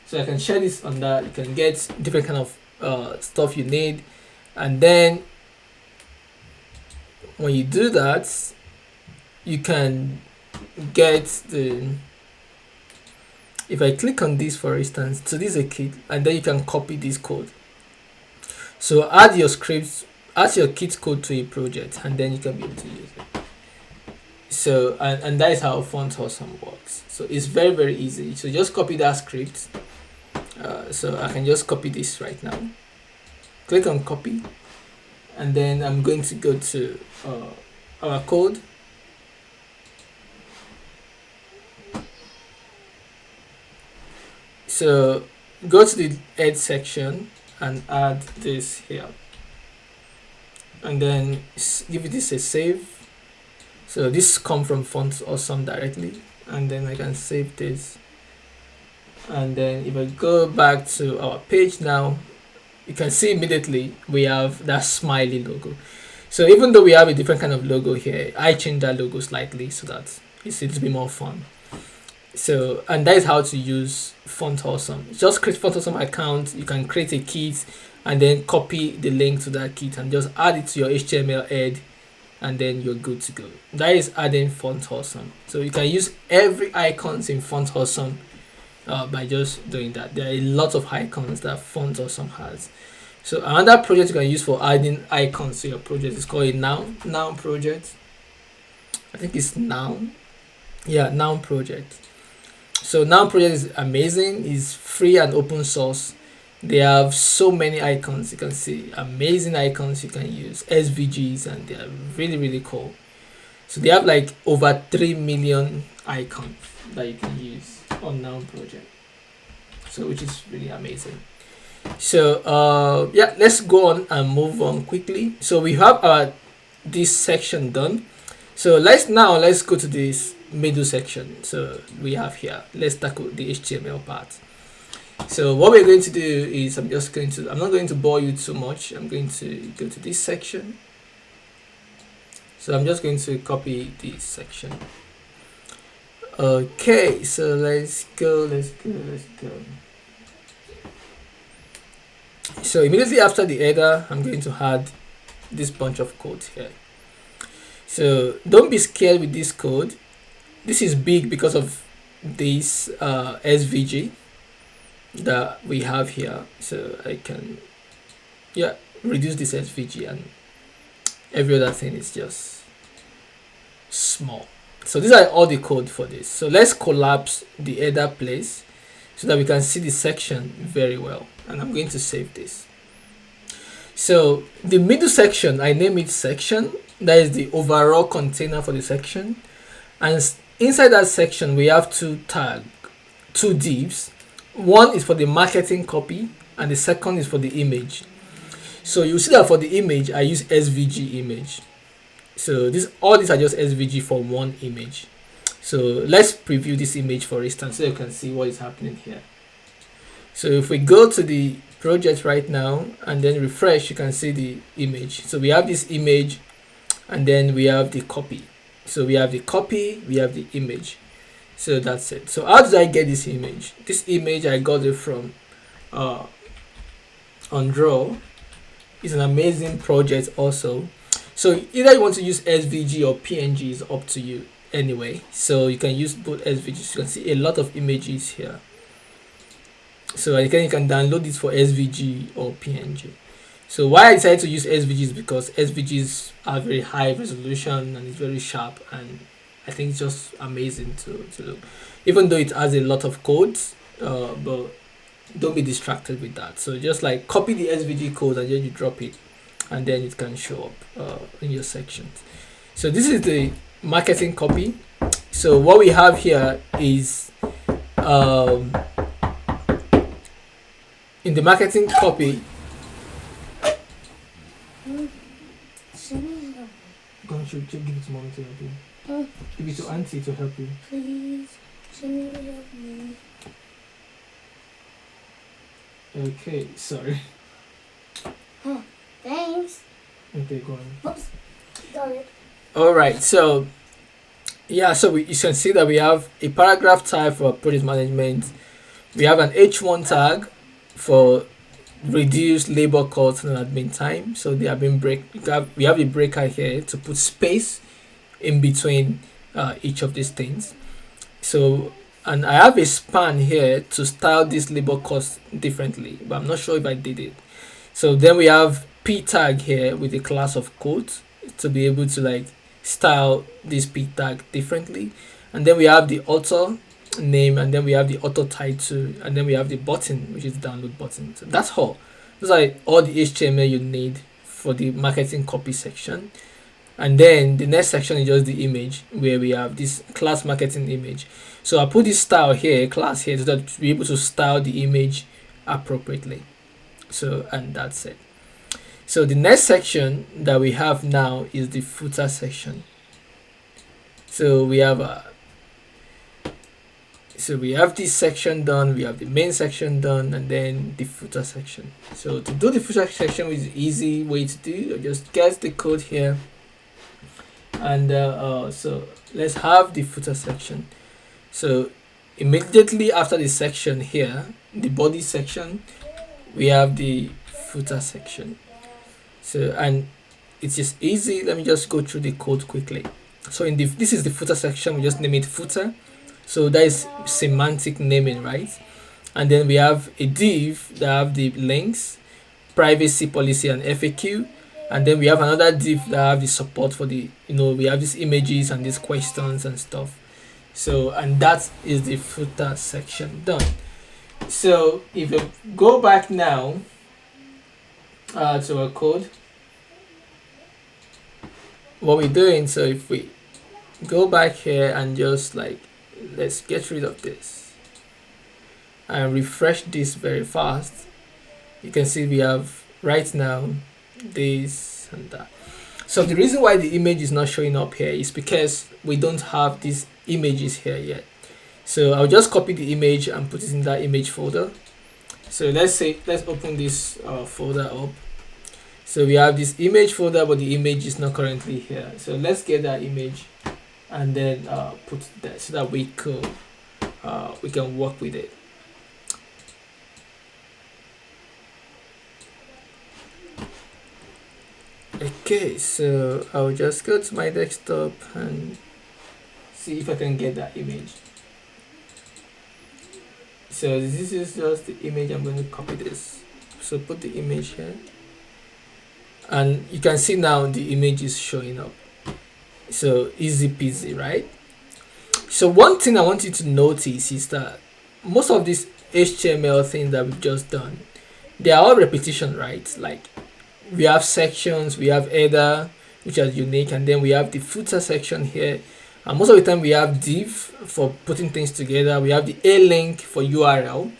so I can share this on that. You can get different kind of stuff you need, and then when you do that, you can get the, if I click on this for instance, so this is a kit, and then you can copy this code. So add your scripts, add your kit code to a project, and then you can be able to use it. So and that is how Font Awesome works. So it's very, very easy. So just copy that script. So I can just copy this right now. Click on copy, and then I'm going to go to our code. So go to the head section and add this here, and then give this a save. So this comes from Font Awesome directly, and then I can save this. And then if I go back to our page now, you can see immediately we have that smiley logo. So even though we have a different kind of logo here, I changed that logo slightly so that it's a little bit more fun. So, and that is how to use Font Awesome. Just create Font Awesome account. You can create a kit and then copy the link to that kit and just add it to your HTML head, and then you're good to go. That is adding Font Awesome. So you can use every icons in Font Awesome by just doing that. There are a lot of icons that Font Awesome has. So another project you can use for adding icons to your project is called a noun project. I think it's noun. Yeah, noun project. So noun project is amazing. It's free and open source. They have so many icons. You can see amazing icons you can use, SVGs, and they are really, really cool. So they have like over 3 million icons that you can use on noun project. So which is really amazing. So yeah, let's go on and move on quickly. So we have this section done. So let's go to this middle section. So we have here, let's tackle the HTML part. So what we're going to do is I'm not going to bore you too much. I'm going to go to this section. So I'm just going to copy this section. Okay, so let's go. So immediately after the header, I'm going to add this bunch of code here. So don't be scared with this code. This is big because of this SVG that we have here. So I can reduce this SVG, and every other thing is just small. So these are all the code for this. So let's collapse the header place so that we can see the section very well. And I'm going to save this. So the middle section, I name it section. That is the overall container for the section. And inside that section, we have two divs. One is for the marketing copy, and the second is for the image. So you see that for the image, I use SVG image. So all these are just SVG for one image. So let's preview this image for instance, so you can see what is happening here. So if we go to the project right now and then refresh, you can see the image. So we have this image, and then we have the copy. So we have the copy, we have the image. So that's it. So how did I get this image? This image, I got it from on Draw. It's an amazing project also. So either you want to use SVG or PNG is up to you. anyway, so you can use both SVGs. You can see a lot of images here. So again, you can download this for SVG or PNG. So why I decided to use SVGs because SVGs are very high resolution and it's very sharp, and I think it's just amazing to look. Even though it has a lot of codes, but don't be distracted with that. So just like copy the SVG code and then you drop it, and then it can show up in your sections. So this is the marketing copy. So what we have here is in the marketing copy. Go and give it to mommy to help you. Give it to auntie to help you. Please, Shani, help me. Okay, sorry. Thanks. Okay, go on. Oops. Got it. All right, so yeah, so you can see that we have a paragraph tag for project management. We have an H1 tag for reduce labor costs and admin time. So they have been we have a breaker here to put space in between each of these things. So, and I have a span here to style this labor cost differently, but I'm not sure if I did it. So then we have P tag here with a class of quotes to be able to like style this P tag differently. And then we have the author name, and then we have the author title, and then we have the button, which is the download button. So that's all. Those are all the HTML you need for the marketing copy section. And then the next section is just the image, where we have this class marketing image. So I put this style here, class here, so that to be able to style the image appropriately. So, and that's it. So the next section that we have now is the footer section. So we have this section done, we have the main section done, and then the footer section. So to do the footer section is an easy way to do. Just get the code here, and so let's have the footer section. So immediately after the section here, the body section, we have the footer section. So, and it's just easy. Let me just go through the code quickly. So this is the footer section. We just name it footer. So that is semantic naming, right? And then we have a div that have the links, privacy policy, and FAQ. And then we have another div that have the support for the, we have these images and these questions and stuff. So, and that is the footer section done. So if you go back now to our code, what we're doing, so if we go back here and just like, let's get rid of this and refresh this very fast, you can see we have right now this and that. So the reason why the image is not showing up here is because we don't have these images here yet. So I'll just copy the image and put it in that image folder. So let's open this folder up. So we have this image folder, but the image is not currently here. So let's get that image and then put that so that we can work with it. Okay, so I'll just go to my desktop and see if I can get that image. So this is just the image. I'm going to copy this. So put the image here, and you can see now the image is showing up. So easy peasy, right? So one thing I want you to notice is that most of these HTML things that we've just done, they are all repetition, right? Like we have sections, we have header, which are unique, and then we have the footer section here. And most of the time we have div for putting things together. We have the a link for URL.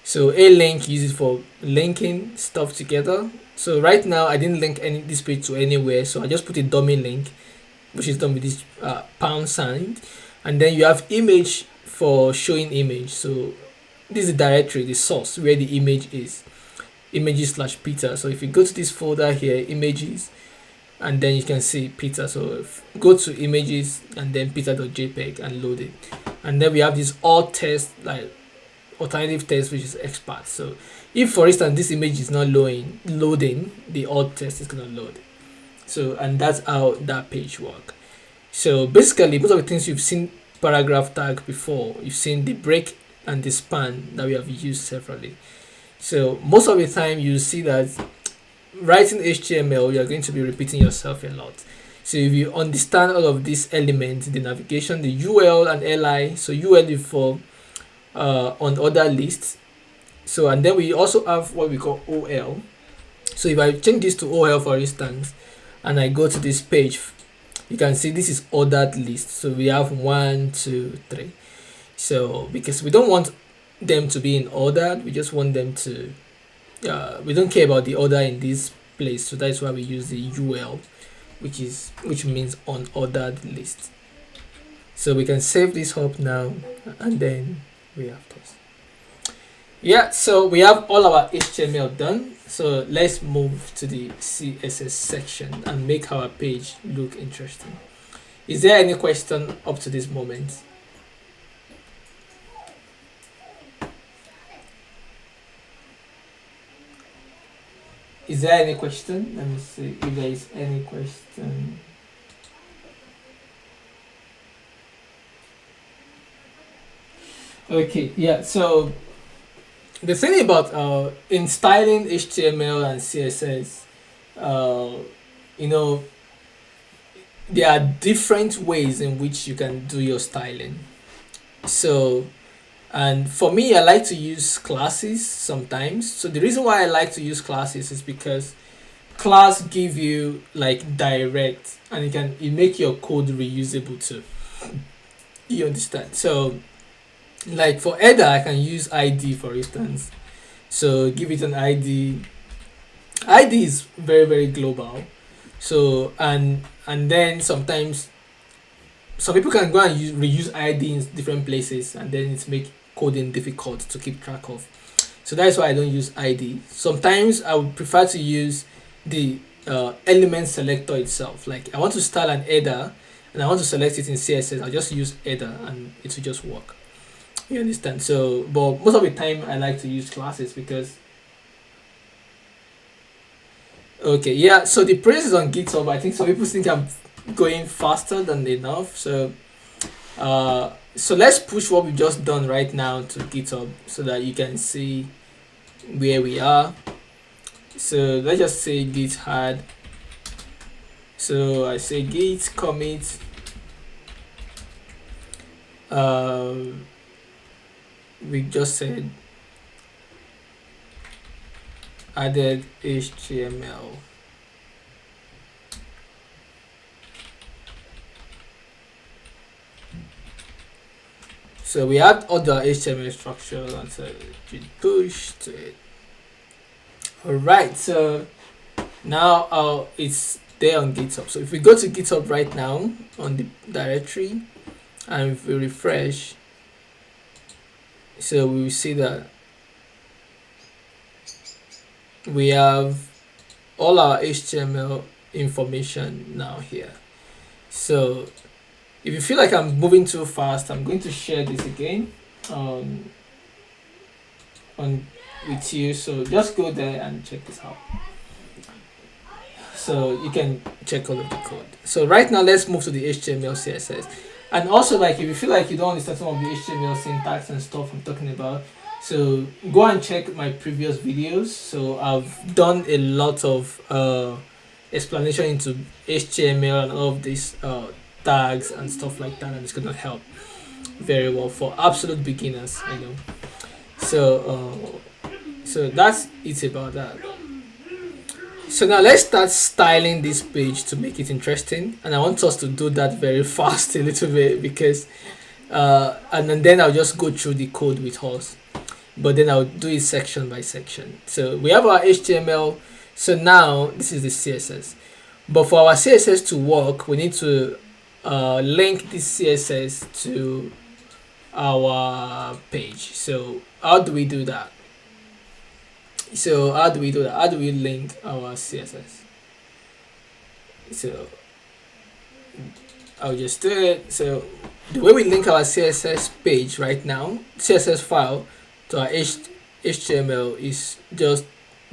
So a link uses for linking stuff together. So right now I didn't link this page to anywhere, so I just put a dummy link, which is done with this pound sign. And then you have image for showing image. So this is the directory, the source where the image is, images/Peter. So if you go to this folder here, images, and then you can see Peter. So go to images and then peter.jpg and load it. And then we have this alt text, like alternative text, which is expert. So if for instance this image is not loading, the alt text is gonna load. So, and that's how that page works. So basically, most of the things you've seen paragraph tag before, you've seen the break and the span that we have used separately. So most of the time you see that writing HTML, you're going to be repeating yourself a lot. So if you understand all of these elements, the navigation, the UL and LI, so UL is for on other lists. So and then we also have what we call OL. So if I change this to OL for instance, and I go to this page, you can see this is ordered list. So we have 1, 2, 3. So because we don't want them to be in order, we just want them to we don't care about the order in this place, so that's why we use the UL, which means unordered list. So we can save this up now, and then we have this. Yeah, so we have all our HTML done. So let's move to the CSS section and make our page look interesting. Is there any question up to this moment? Is there any question? Let me see if there is any question. Okay, yeah, so the thing about in styling HTML and CSS, you know, there are different ways in which you can do your styling. So, and for me, I like to use classes sometimes. So the reason why I like to use classes is because class give you like direct, and it make your code reusable too. You understand? So like for header, I can use ID for instance. So give it an ID. ID is very very global. So and then sometimes some people can go and reuse ID in different places, and then it's make coding difficult to keep track of. So that's why I don't use ID. Sometimes I would prefer to use the element selector itself. Like I want to style an header and I want to select it in CSS, I'll just use header and it will just work. You understand? So, but most of the time I like to use classes because okay, yeah. So the praise is on GitHub. I think some people think I'm going faster than enough. So, so let's push what we've just done right now to GitHub so that you can see where we are. So let's just say git add. So I say git commit. We just said added HTML. So we add other HTML structure and so git push to it. Alright, so now it's there on GitHub. So if we go to GitHub right now on the directory and if we refresh, so we will see that we have all our HTML information now here. So if you feel like I'm moving too fast, I'm going to share this again on with you. So just go there and check this out. So you can check all of the code. So right now let's move to the HTML CSS. And also like if you feel like you don't understand some of the HTML syntax and stuff I'm talking about, so go and check my previous videos. So I've done a lot of explanation into HTML and all of these tags and stuff like that, and it's gonna help very well for absolute beginners, I know. So so that's it about that. So now let's start styling this page to make it interesting, and I want us to do that very fast a little bit because and then I'll just go through the code with us, but then I'll do it section by section. So we have our HTML. So now this is the CSS, but for our CSS to work we need to link this CSS to our page. So how do we do that? How do we link our CSS? So I'll just do it. So the way we link our CSS page right now, CSS file to our HTML is just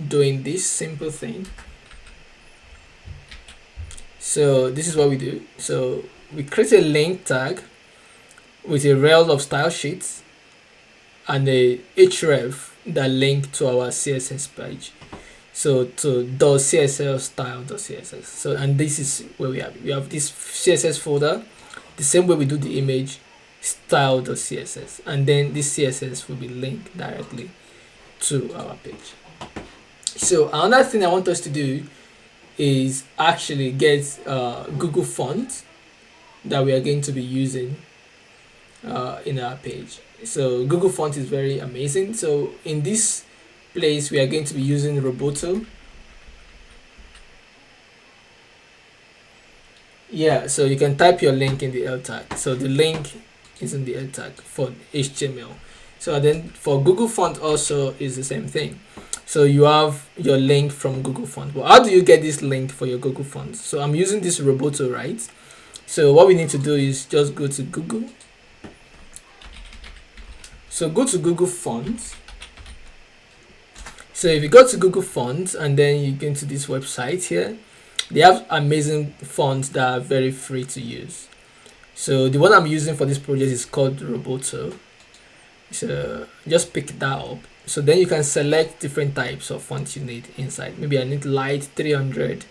doing this simple thing. So this is what we do. So we create a link tag with a rel of style sheets and a href that link to our CSS page. So to .csl style.css. So, and this is where we have this CSS folder, the same way we do the image, style.css, and then this CSS will be linked directly to our page. So another thing I want us to do is actually get Google fonts that we are going to be using in our page. So Google font is very amazing. So in this place we are going to be using Roboto. Yeah, so you can type your link in the L tag. So the link is in the L tag for HTML. So then for Google font also is the same thing. So you have your link from Google font. But how do you get this link for your Google font? So I'm using this Roboto, right? So what we need to do is just go to Google. So go to Google Fonts. So if you go to Google Fonts and then you go into this website here, they have amazing fonts that are very free to use. So the one I'm using for this project is called Roboto. So just pick that up. So then you can select different types of fonts you need inside. Maybe I need light 300.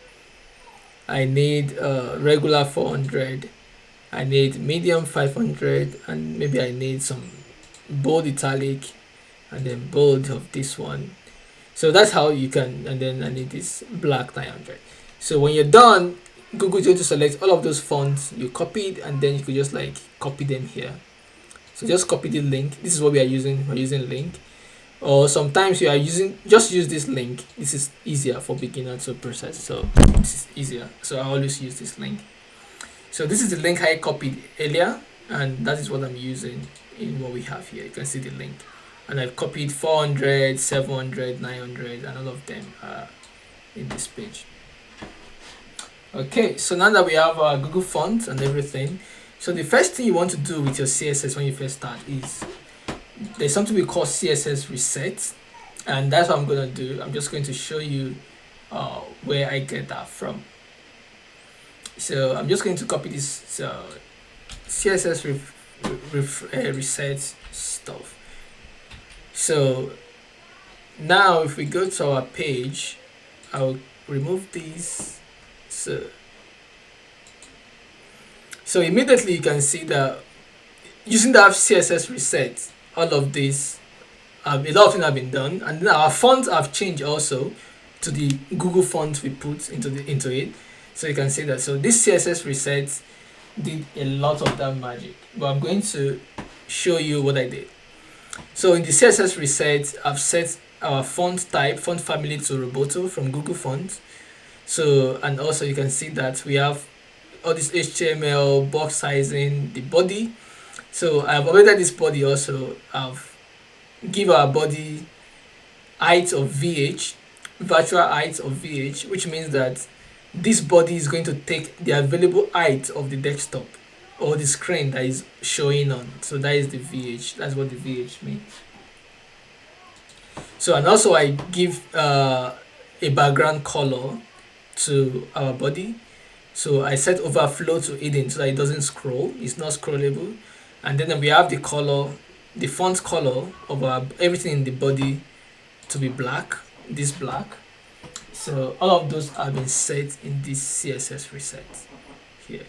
I need regular 400. I need medium 500, and maybe I need some bold italic and then bold of this one. So that's how you can, and then I need this black 900. So when you're done, Google is going to select all of those fonts you copied, and then you could just like copy them here. So just copy the link. This is what we are using. We're using link. Or sometimes you are using, just use this link. This is easier for beginners to process. So this is easier. So I always use this link. So this is the link I copied earlier, and that is what I'm using in what we have here. You can see the link. And I've copied 400, 700, 900, and all of them are in this page. Okay, so now that we have our Google fonts and everything, so the first thing you want to do with your CSS when you first start is there's something we call CSS reset, and that's what I'm going to do. I'm just going to show you where I get that from. So I'm just going to copy this CSS reset stuff. So now if we go to our page, I'll remove these. So immediately you can see that using that CSS reset, all of this, a lot of things have been done, and then our fonts have changed also to the Google font we put into it. So you can see that. So this CSS reset did a lot of that magic, but I'm going to show you what I did. So in the CSS reset, I've set our font type, font family to Roboto from Google Fonts. So, and also you can see that we have all this HTML, box sizing, the body. So I've updated this body also. I've give our body height of VH, virtual height of VH, which means that this body is going to take the available height of the desktop or the screen that is showing on. So that is the VH. That's what the VH means. So, and also I give a background color to our body. So I set overflow to hidden so that it doesn't scroll. It's not scrollable. And then we have the color, the font color of our everything in the body to be black. This black. So all of those have been set in this CSS reset here.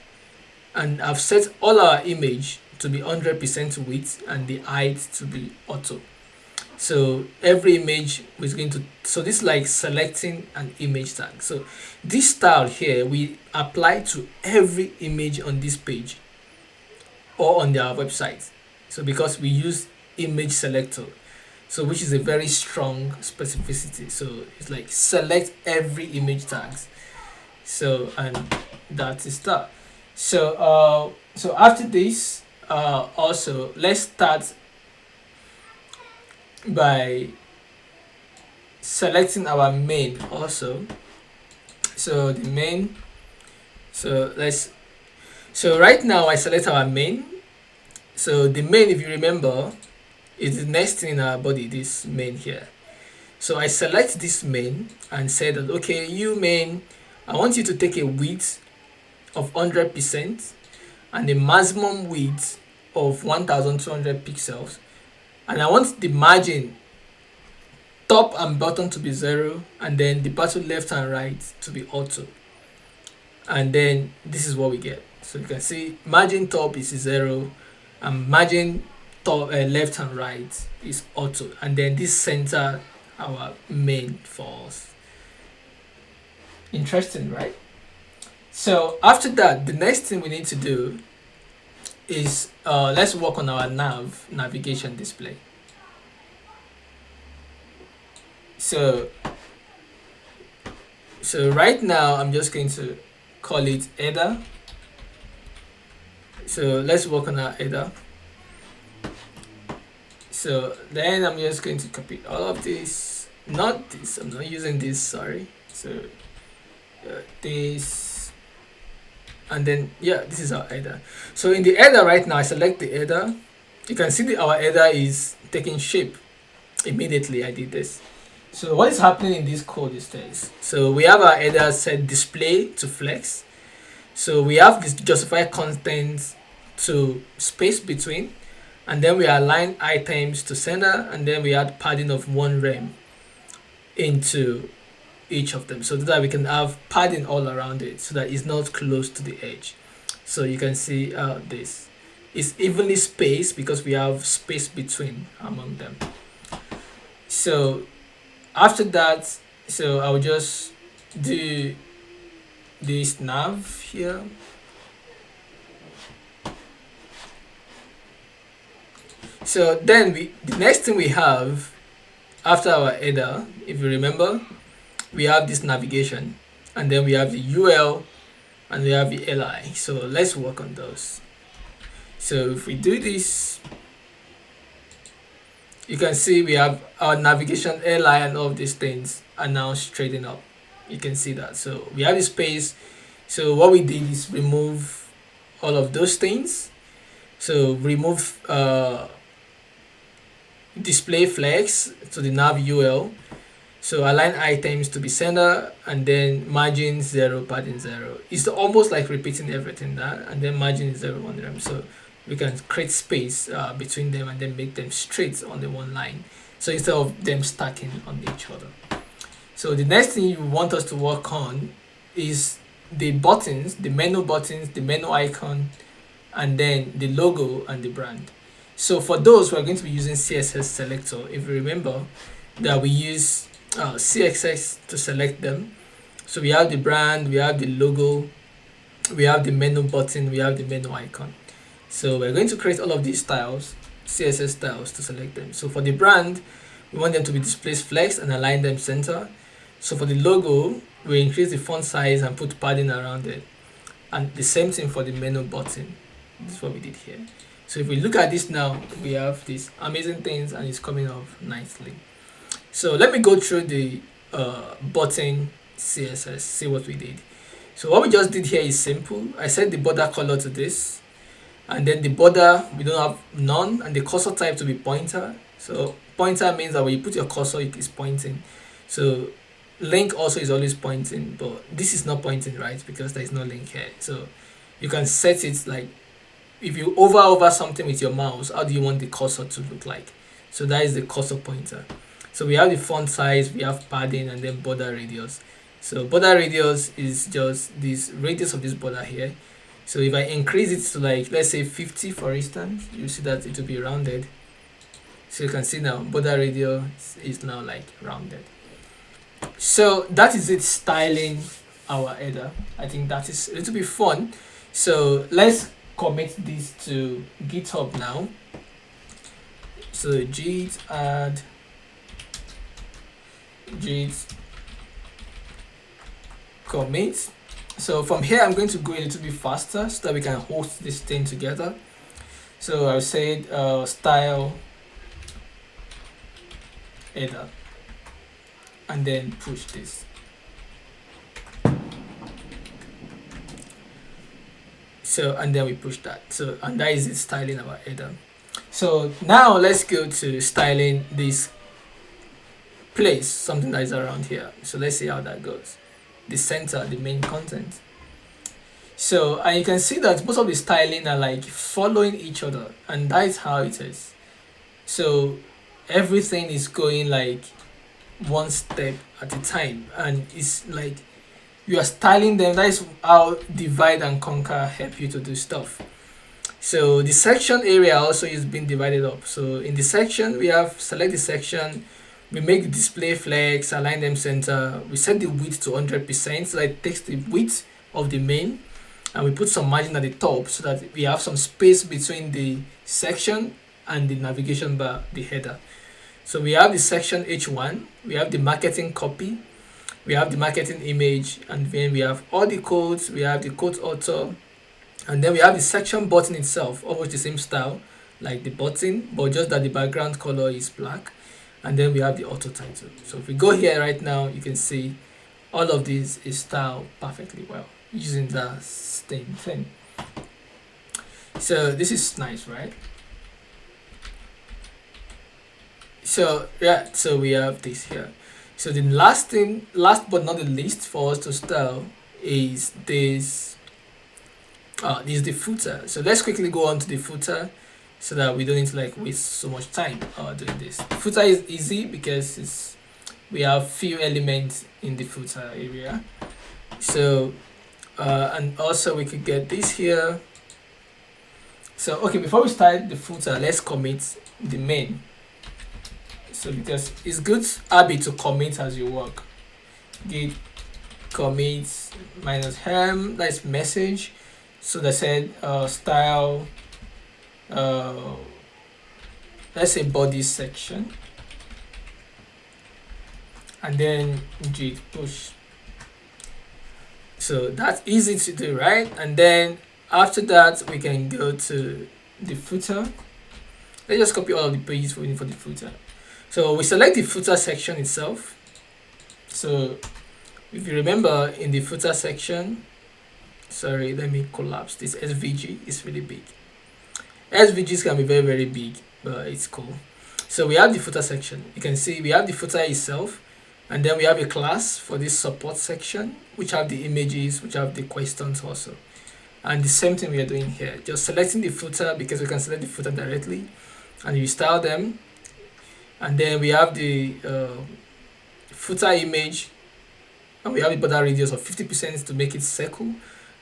And I've set all our image to be 100% width and the height to be auto. So every image is going to, so this is like selecting an image tag. So this style here we apply to every image on this page or on their website. So because we use image selector, so which is a very strong specificity. So it's like select every image tags. So, and that is that. So so after this, also let's start by selecting our main also. So the main, so right now I select our main. So the main, if you remember, is the next thing in our body, this main here. So I select this main and say that, okay, you main, I want you to take a width of 100% and the maximum width of 1200 pixels, and I want the margin top and bottom to be 0, and then the part to left and right to be auto, and then this is what we get. So you can see margin top is 0 and margin top left and right is auto, and then this center our main for us. Interesting, right? So after that, the next thing we need to do is let's work on our navigation display. So right now I'm just going to call it header. So let's work on our header. So then I'm just going to copy all of this, not this, I'm not using this, sorry. So this, and then yeah, this is our header. So in the header right now, I select the header. You can see that our header is taking shape immediately I did this. So what is happening in this code is this. So we have our header set display to flex. So we have this justify content to space between, and then we align items to center, and then we add padding of 1 rem into each of them so that we can have padding all around it so that it's not close to the edge. So you can see this is evenly spaced because we have space between among them. So after that, so I'll just do this nav here. So then the next thing we have after our header, if you remember, we have this navigation, and then we have the UL, and we have the LI. So let's work on those. So if we do this, you can see we have our navigation, LI, and all of these things are now straightened up. You can see that. So we have the space. So what we did is remove all of those things. So remove display flex to the nav UL. So align items to be center, and then margin 0, padding 0. It's almost like repeating everything that, and then margin is 0 on them. So we can create space between them and then make them straight on the one line. So instead of them stacking on each other. So the next thing you want us to work on is the buttons, the menu buttons, the menu icon, and then the logo and the brand. So for those, we're going to be using CSS selector. If you remember that we use CSS to select them. So we have the brand, we have the logo, we have the menu button, we have the menu icon. So we're going to create all of these styles, CSS styles, to select them. So for the brand, we want them to be display flex and align them center. So for the logo, we increase the font size and put padding around it. And the same thing for the menu button. This is what we did here. So if we look at this now, we have these amazing things and it's coming off nicely. So let me go through the button CSS, see what we did. So what we just did here is simple. I set the border color to this, and then the border, we don't have none, and the cursor type to be pointer. So pointer means that when you put your cursor, it is pointing. So link also is always pointing, but this is not pointing, right? Because there is no link here. So you can set it like, if you hover something with your mouse, how do you want the cursor to look like? So that is the cursor pointer. So we have the font size, we have padding, and then border radius. So border radius is just this radius of this border here. So if I increase it to, like, let's say 50 for instance, you see that it will be rounded. So you can see now border radius is now like rounded. So that is it, styling our header. I think that is a little bit fun. So let's commit this to GitHub now. So git add git commit. So from here I'm going to go a little bit faster so that we can host this thing together. So I said style header, and then push this. So and then we push that. So and that is it, styling our header. So now let's go to styling this place, something that is around here. So let's see how that goes. The center, the main content. So, and you can see that most of the styling are like following each other, and that is how it is. So everything is going like one step at a time, and it's like you are styling them. That is how divide and conquer help you to do stuff. So the section area also is being divided up. So in the section, we have select the section, we make the display flex, align them center, we set the width to 100% so that it takes the width of the main, and we put some margin at the top so that we have some space between the section and the navigation bar, the header. So we have the section H1, we have the marketing copy, we have the marketing image, and then we have all the codes, we have the code author, and then we have the section button itself, almost the same style like the button, but just that the background color is black. And then we have the auto title. So if we go here right now, you can see all of these is styled perfectly well using the same thing. So this is nice, right? So yeah, so we have this here. So the last thing, last but not the least for us to style is this. This is the footer. So let's quickly go on to the footer so that we don't need to like waste so much time doing this. The footer is easy because we have few elements in the footer area. So and also we could get this here. So okay, before we start the footer, let's commit the main. So because it's good habit to commit as you work. Git commit minus hem, that's message. So they said style, let's say body section, and then git push. So that's easy to do, right? And then after that we can go to the footer. Let's just copy all of the pages we need for the footer. So we select the footer section itself. So if you remember in the footer section, sorry, let me collapse this. SVG is really big. SVGs can be very, very big, but it's cool. So we have the footer section. You can see we have the footer itself, and then we have a class for this support section, which have the images, which have the questions also. And the same thing we are doing here, just selecting the footer because we can select the footer directly, and you style them. And then we have the footer image, and we have a border radius of 50% to make it circle.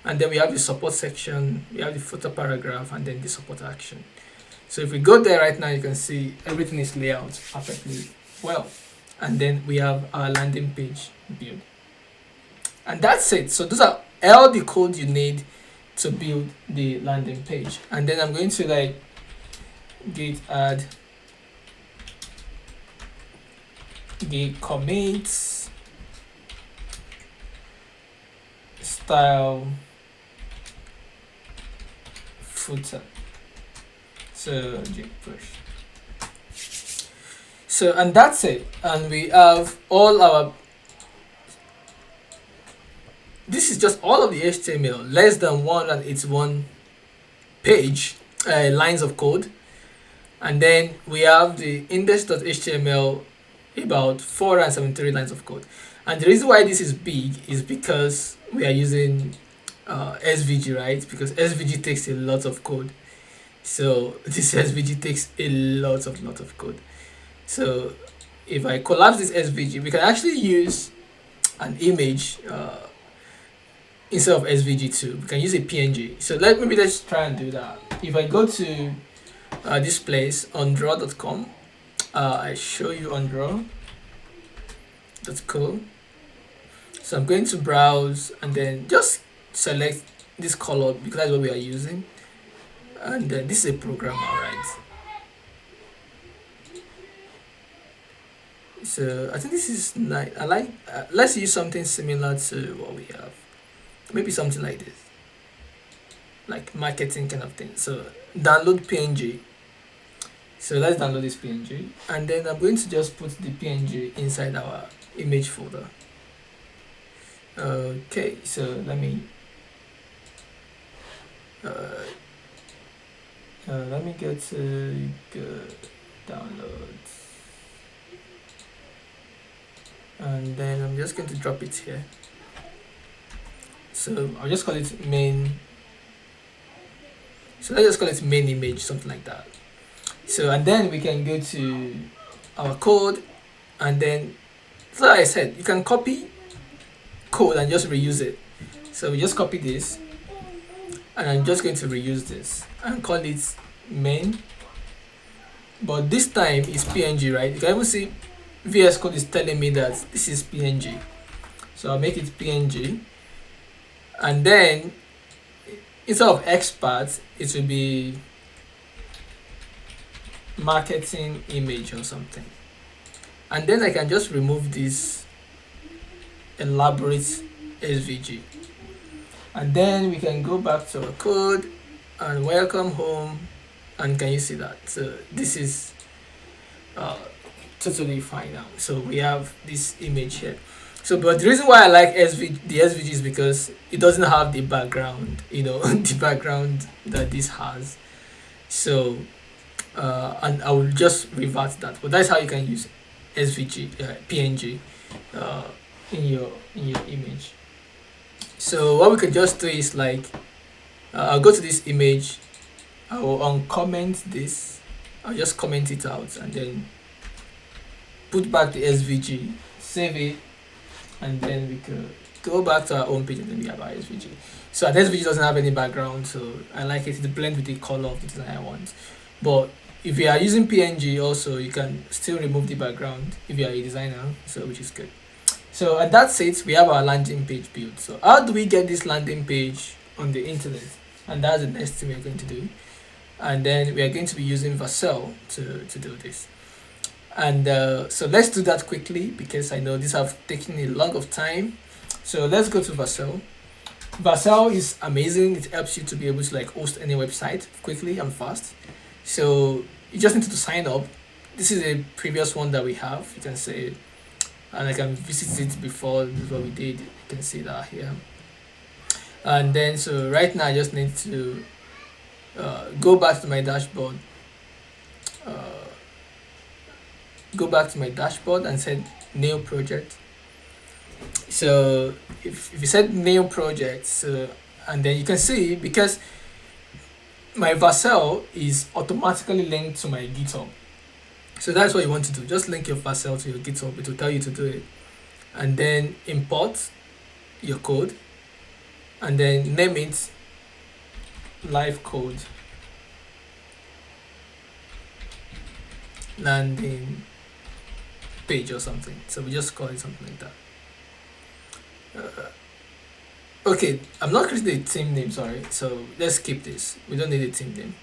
And then we have the support section, we have the footer paragraph, and then the support action. So if we go there right now, you can see everything is laid out perfectly well. And then we have our landing page build. And that's it. So those are all the code you need to build the landing page. And then I'm going to like git add git commits style footer. So git push. So and that's it. And we have all our, this is just all of the HTML, less than 181 page lines of code. And then we have the index.html, about 473 lines of code. And the reason why this is big is because we are using SVG, right? Because SVG takes a lot of code. So this SVG takes a lot of code. So if I collapse this SVG, we can actually use an image instead of SVG too. We can use a PNG. So let's try and do that. If I go to this place on draw.com, I show you on draw. That's cool. So I'm going to browse and then just select this color because that's what we are using. And then this is a program, alright. So I think this is nice. I like. Let's use something similar to what we have. Maybe something like this, like marketing kind of thing. So download PNG. So let's download this PNG, and then I'm going to just put the PNG inside our image folder. Okay, so let me go to downloads, and then I'm just going to drop it here. So I'll just call it main. So let's just call it main image, something like that. So and then we can go to our code, and then so like I said, you can copy code and just reuse it. So we just copy this, and I'm just going to reuse this and call it main. But this time it's PNG, right? You can even see VS Code is telling me that this is PNG. So I'll make it PNG, and then instead of expert, it will be marketing image or something. And then I can just remove this elaborate SVG. And then we can go back to our code and welcome home. And can you see that? So this is totally fine now. So we have this image here. So, but the reason why I like the SVG is because it doesn't have the background, the background that this has. So, and I will just revert that. But that's how you can use SVG, PNG, in your image. So what we could just do is like, I'll go to this image, I will uncomment this, I'll just comment it out, and then put back the SVG, save it, and then we could go back to our home page, and then we have our SVG. So our SVG doesn't have any background, so I like it to blend with the color of the design I want. But if you are using PNG also, you can still remove the background if you are a designer, so which is good. So and that's it, we have our landing page built. So how do we get this landing page on the internet? And that's the next thing we're going to do. And then we are going to be using Vercel to do this. And so let's do that quickly, because I know these have taken a lot of time. So let's go to Vercel. Vercel is amazing. It helps you to be able to like host any website quickly and fast. So you just need to sign up. This is a previous one that we have. You can say, and I can visit it before. This is what we did. You can see that here. And then so right now I just need to go back to my dashboard. Go back to my dashboard and set new project. So if you set new project, and then you can see, because my Vercel is automatically linked to my GitHub. So that's what you want to do. Just link your Vercel to your GitHub. It will tell you to do it. And then import your code. And then name it live code landing page or something. So we just call it something like that. Okay, I'm not creating a team name, sorry. So let's skip this. We don't need a team name.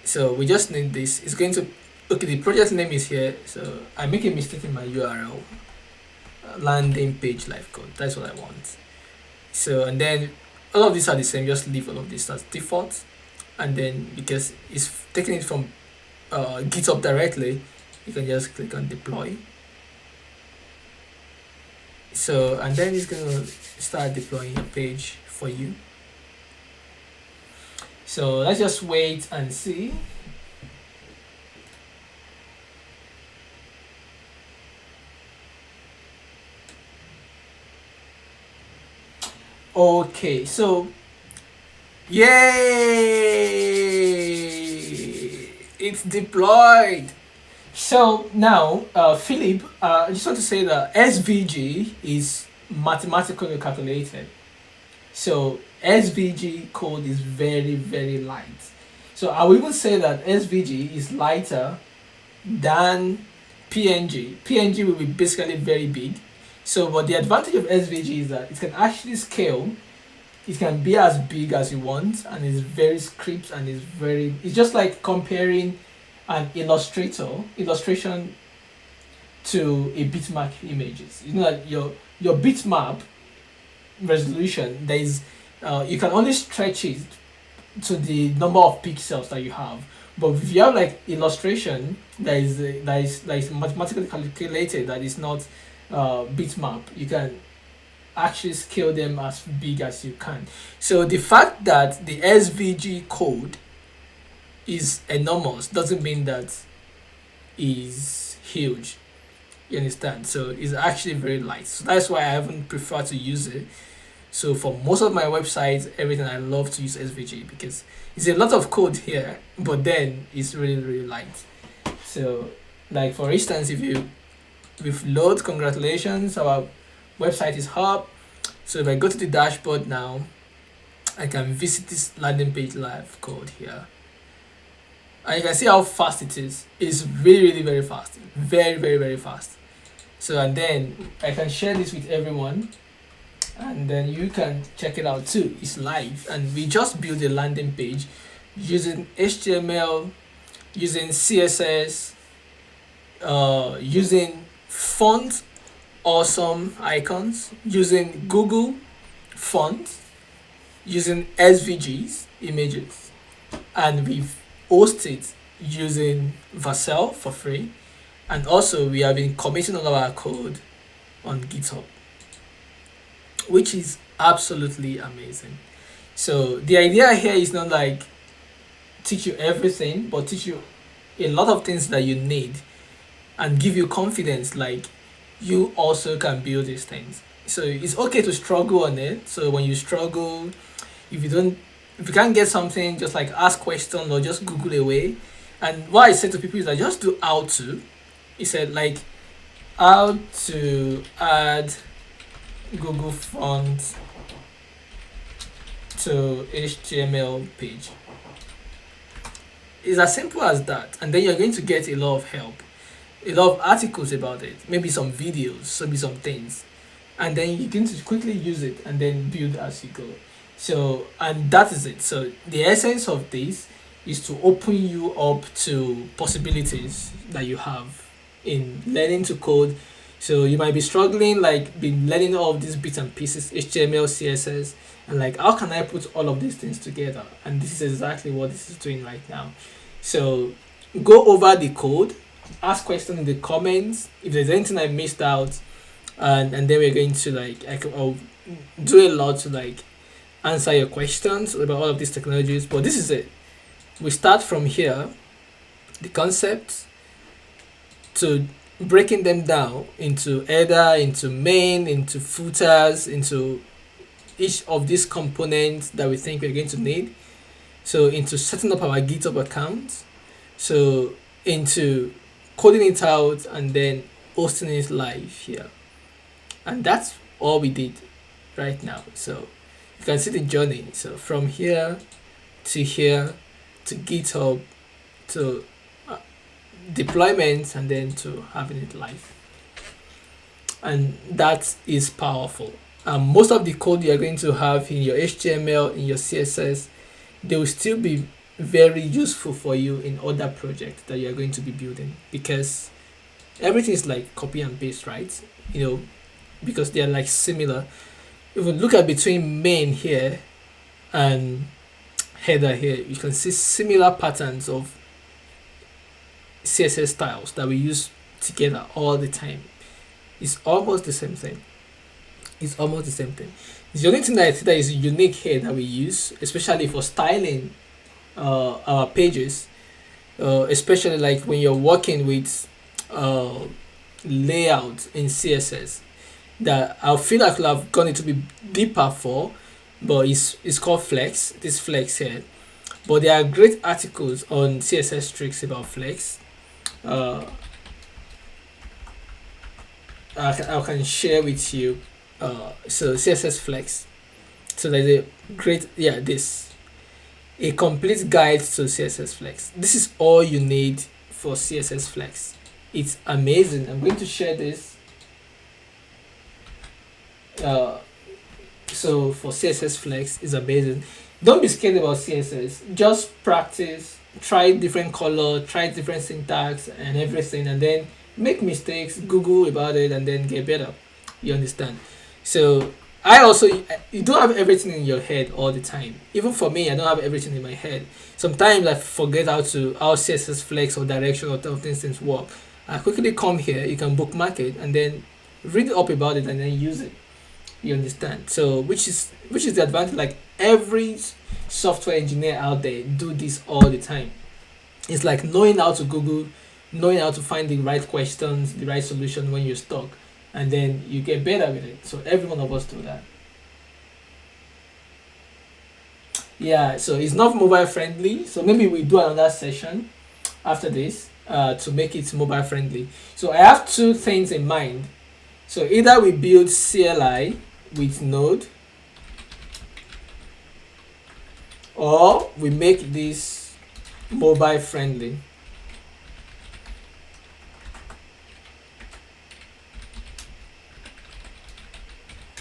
So we just need this. It's going to, okay, the project name is here. So I make a mistake in my URL. Landing page live code. That's what I want. So, and then all of these are the same. Just leave all of this as default. And then because it's taking it from GitHub directly, you can just click on deploy. So, and then it's going to start deploying a page for you. So let's just wait and see. Okay, so yay, it's deployed. So now, Philip, I just want to say that SVG is mathematically calculated. So SVG code is very, very light. So I will even say that SVG is lighter than PNG. PNG will be basically very big. So, but the advantage of SVG is that it can actually scale. It can be as big as you want, and it's very script, and it's just like comparing an illustration to a bitmap images. You know that your bitmap resolution, there is you can only stretch it to the number of pixels that you have. But if you have like illustration that is mathematically calculated, that is not bitmap, you can actually scale them as big as you can. So the fact that the SVG code is enormous doesn't mean that is huge. You understand? So it's actually very light. So that's why I haven't preferred to use it. So for most of my websites, everything, I love to use SVG because it's a lot of code here, but then it's really, really light. So like for instance, if you with load, congratulations, our website is up. So if I go to the dashboard now, I can visit this landing page live code here. And you can see how fast it is. It's really, really very fast. Very, very, very fast. So and then I can share this with everyone, and then you can check it out too. It's live, and we just built a landing page using HTML, using CSS, using font awesome icons, using Google fonts, using SVGs images, and we've hosted using Vercel for free, and also we have been committing all of our code on GitHub, which is absolutely amazing. So the idea here is not like teach you everything, but teach you a lot of things that you need and give you confidence like you also can build these things. So it's okay to struggle on it. So when you struggle, if you can't get something, just like ask questions or just Google away. And what I said to people is like just do how to. He said like how to add Google font to HTML page. It's as simple as that, and then you're going to get a lot of help, a lot of articles about it, maybe some videos, maybe some things, and then you can just quickly use it and then build as you go. So, and that is it. So the essence of this is to open you up to possibilities that you have in learning to code. So you might be struggling, like been learning all of these bits and pieces, HTML, CSS, and like how can I put all of these things together? And this is exactly what this is doing right now. So go over the code, ask questions in the comments if there's anything I missed out, and then we're going to like I'll do a lot to like answer your questions about all of these technologies. But this is it. We start from here, the concepts, to breaking them down into header, into main, into footers, into each of these components that we think we're going to need. So into setting up our GitHub account, so into coding it out and then hosting it live here. And that's all we did right now. So you can see the journey. So from here to GitHub to deployment and then to having it live. And that is powerful. Most of the code you're going to have in your HTML, in your CSS, they will still be very useful for you in other projects that you're going to be building, because everything is like copy and paste, right? Because they're like similar. If you look at between main here and header here, you can see similar patterns of CSS styles that we use together all the time. It's almost the same thing. The only thing that is unique here that we use, especially for styling our pages, especially like when you're working with layout in CSS, that I feel like I have gone into be deeper for, but it's called Flex. This Flex here, but there are great articles on CSS tricks about Flex. I can share with you. So CSS Flex. So there's a great a complete guide to CSS Flex. This is all you need for CSS Flex. It's amazing. I'm going to share this. So for CSS Flex is amazing. Don't be scared about CSS. Just practice. Try different color. Try different syntax and everything, and then make mistakes. Google about it, and then get better. You understand? So you don't have everything in your head all the time. Even for me, I don't have everything in my head. Sometimes I forget how CSS Flex or direction or things work. I quickly come here. You can bookmark it and then read up about it and then use it. You understand? So which is the advantage. Like every software engineer out there do this all the time. It's like knowing how to Google, knowing how to find the right questions, the right solution when you're stuck, and then you get better with it. So every one of us do that. Yeah, so it's not mobile friendly. So maybe we do another session after this to make it mobile friendly. So I have two things in mind. So either we build CLI with Node, or we make this mobile friendly.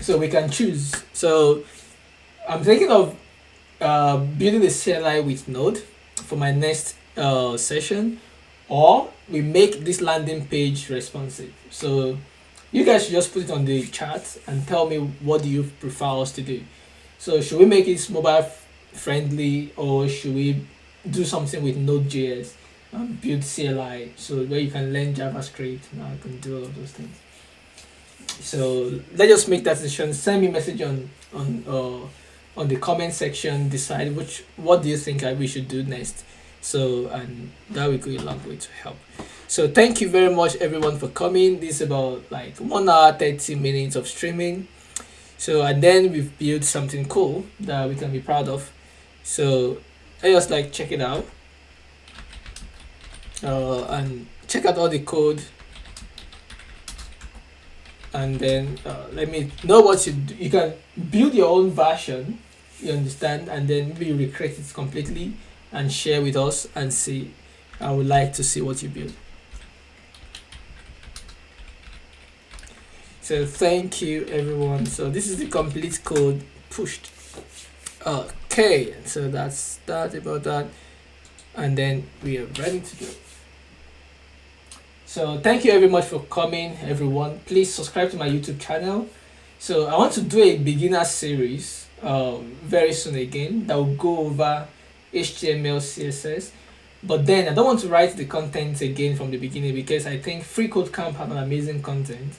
So we can choose. So I'm thinking of building the CLI with Node for my next session, or we make this landing page responsive. So you guys should just put it on the chat and tell me what do you prefer us to do. So should we make it mobile friendly, or should we do something with Node.js and build CLI so where you can learn JavaScript and I can do all of those things. So let's just make that decision. Send me a message on the comment section. Decide what do you think we should do next. So and that will go a long way to help. So thank you very much everyone for coming. This is about like 1 hour 30 minutes of streaming. So and then we've built something cool that we can be proud of. So I just like check it out. And check out all the code, and then let me know what you do. You can build your own version, you understand, and then maybe you recreate it completely and share with us and see. I would like to see what you build. So thank you everyone. So this is the complete code pushed. Okay, so that's that about that, and then we are ready to go. So thank you very much for coming, everyone. Please subscribe to my YouTube channel. So I want to do a beginner series very soon again that will go over HTML, CSS. But then I don't want to write the content again from the beginning because I think Free Code Camp have an amazing content.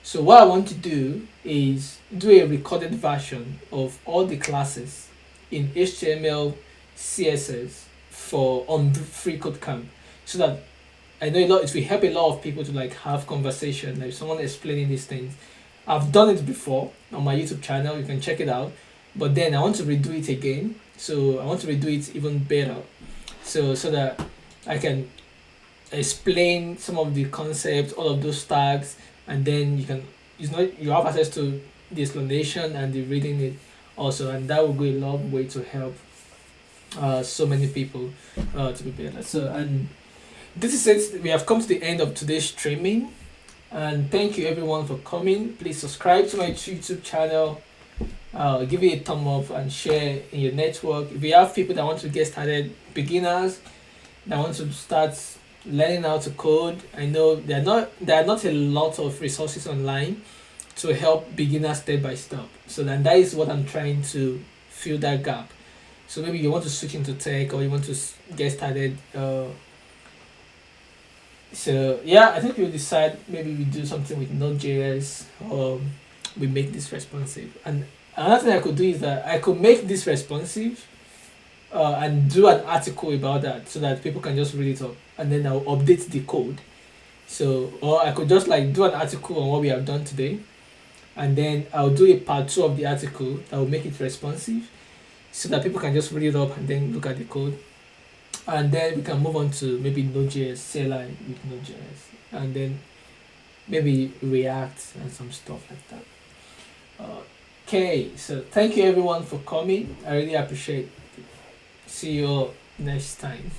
So what I want to do is do a recorded version of all the classes in HTML, CSS for on Free Code Camp, so that I know it will help a lot of people to like have conversation, like someone explaining these things. I've done it before on my YouTube channel, you can check it out. But then I want to redo it again. So I want to redo it even better. So that I can explain some of the concepts, all of those tags, and then you have access to the explanation and the reading it also, and that will go a long way to help so many people to be better. So and this is it. We have come to the end of today's streaming, and thank you everyone for coming. Please subscribe to my YouTube channel, give it a thumb up and share in your network. If you have people that want to get started, beginners that want to start learning how to code, I know there are not a lot of resources online to help beginners step by step. So then that is what I'm trying to fill that gap. So maybe you want to switch into tech or you want to get started. So yeah, I think we'll decide maybe we do something with Node.js, or we make this responsive. And another thing I could do is that I could make this responsive and do an article about that so that people can just read it up, and then I'll update the code. So or I could just like do an article on what we have done today, and then I'll do a part 2 of the article that will make it responsive so that people can just read it up and then look at the code, and then we can move on to maybe Node.js, CLI with Node.js, and then maybe React and some stuff like that. Okay, so thank you everyone for coming. I really appreciate it. See you all next time.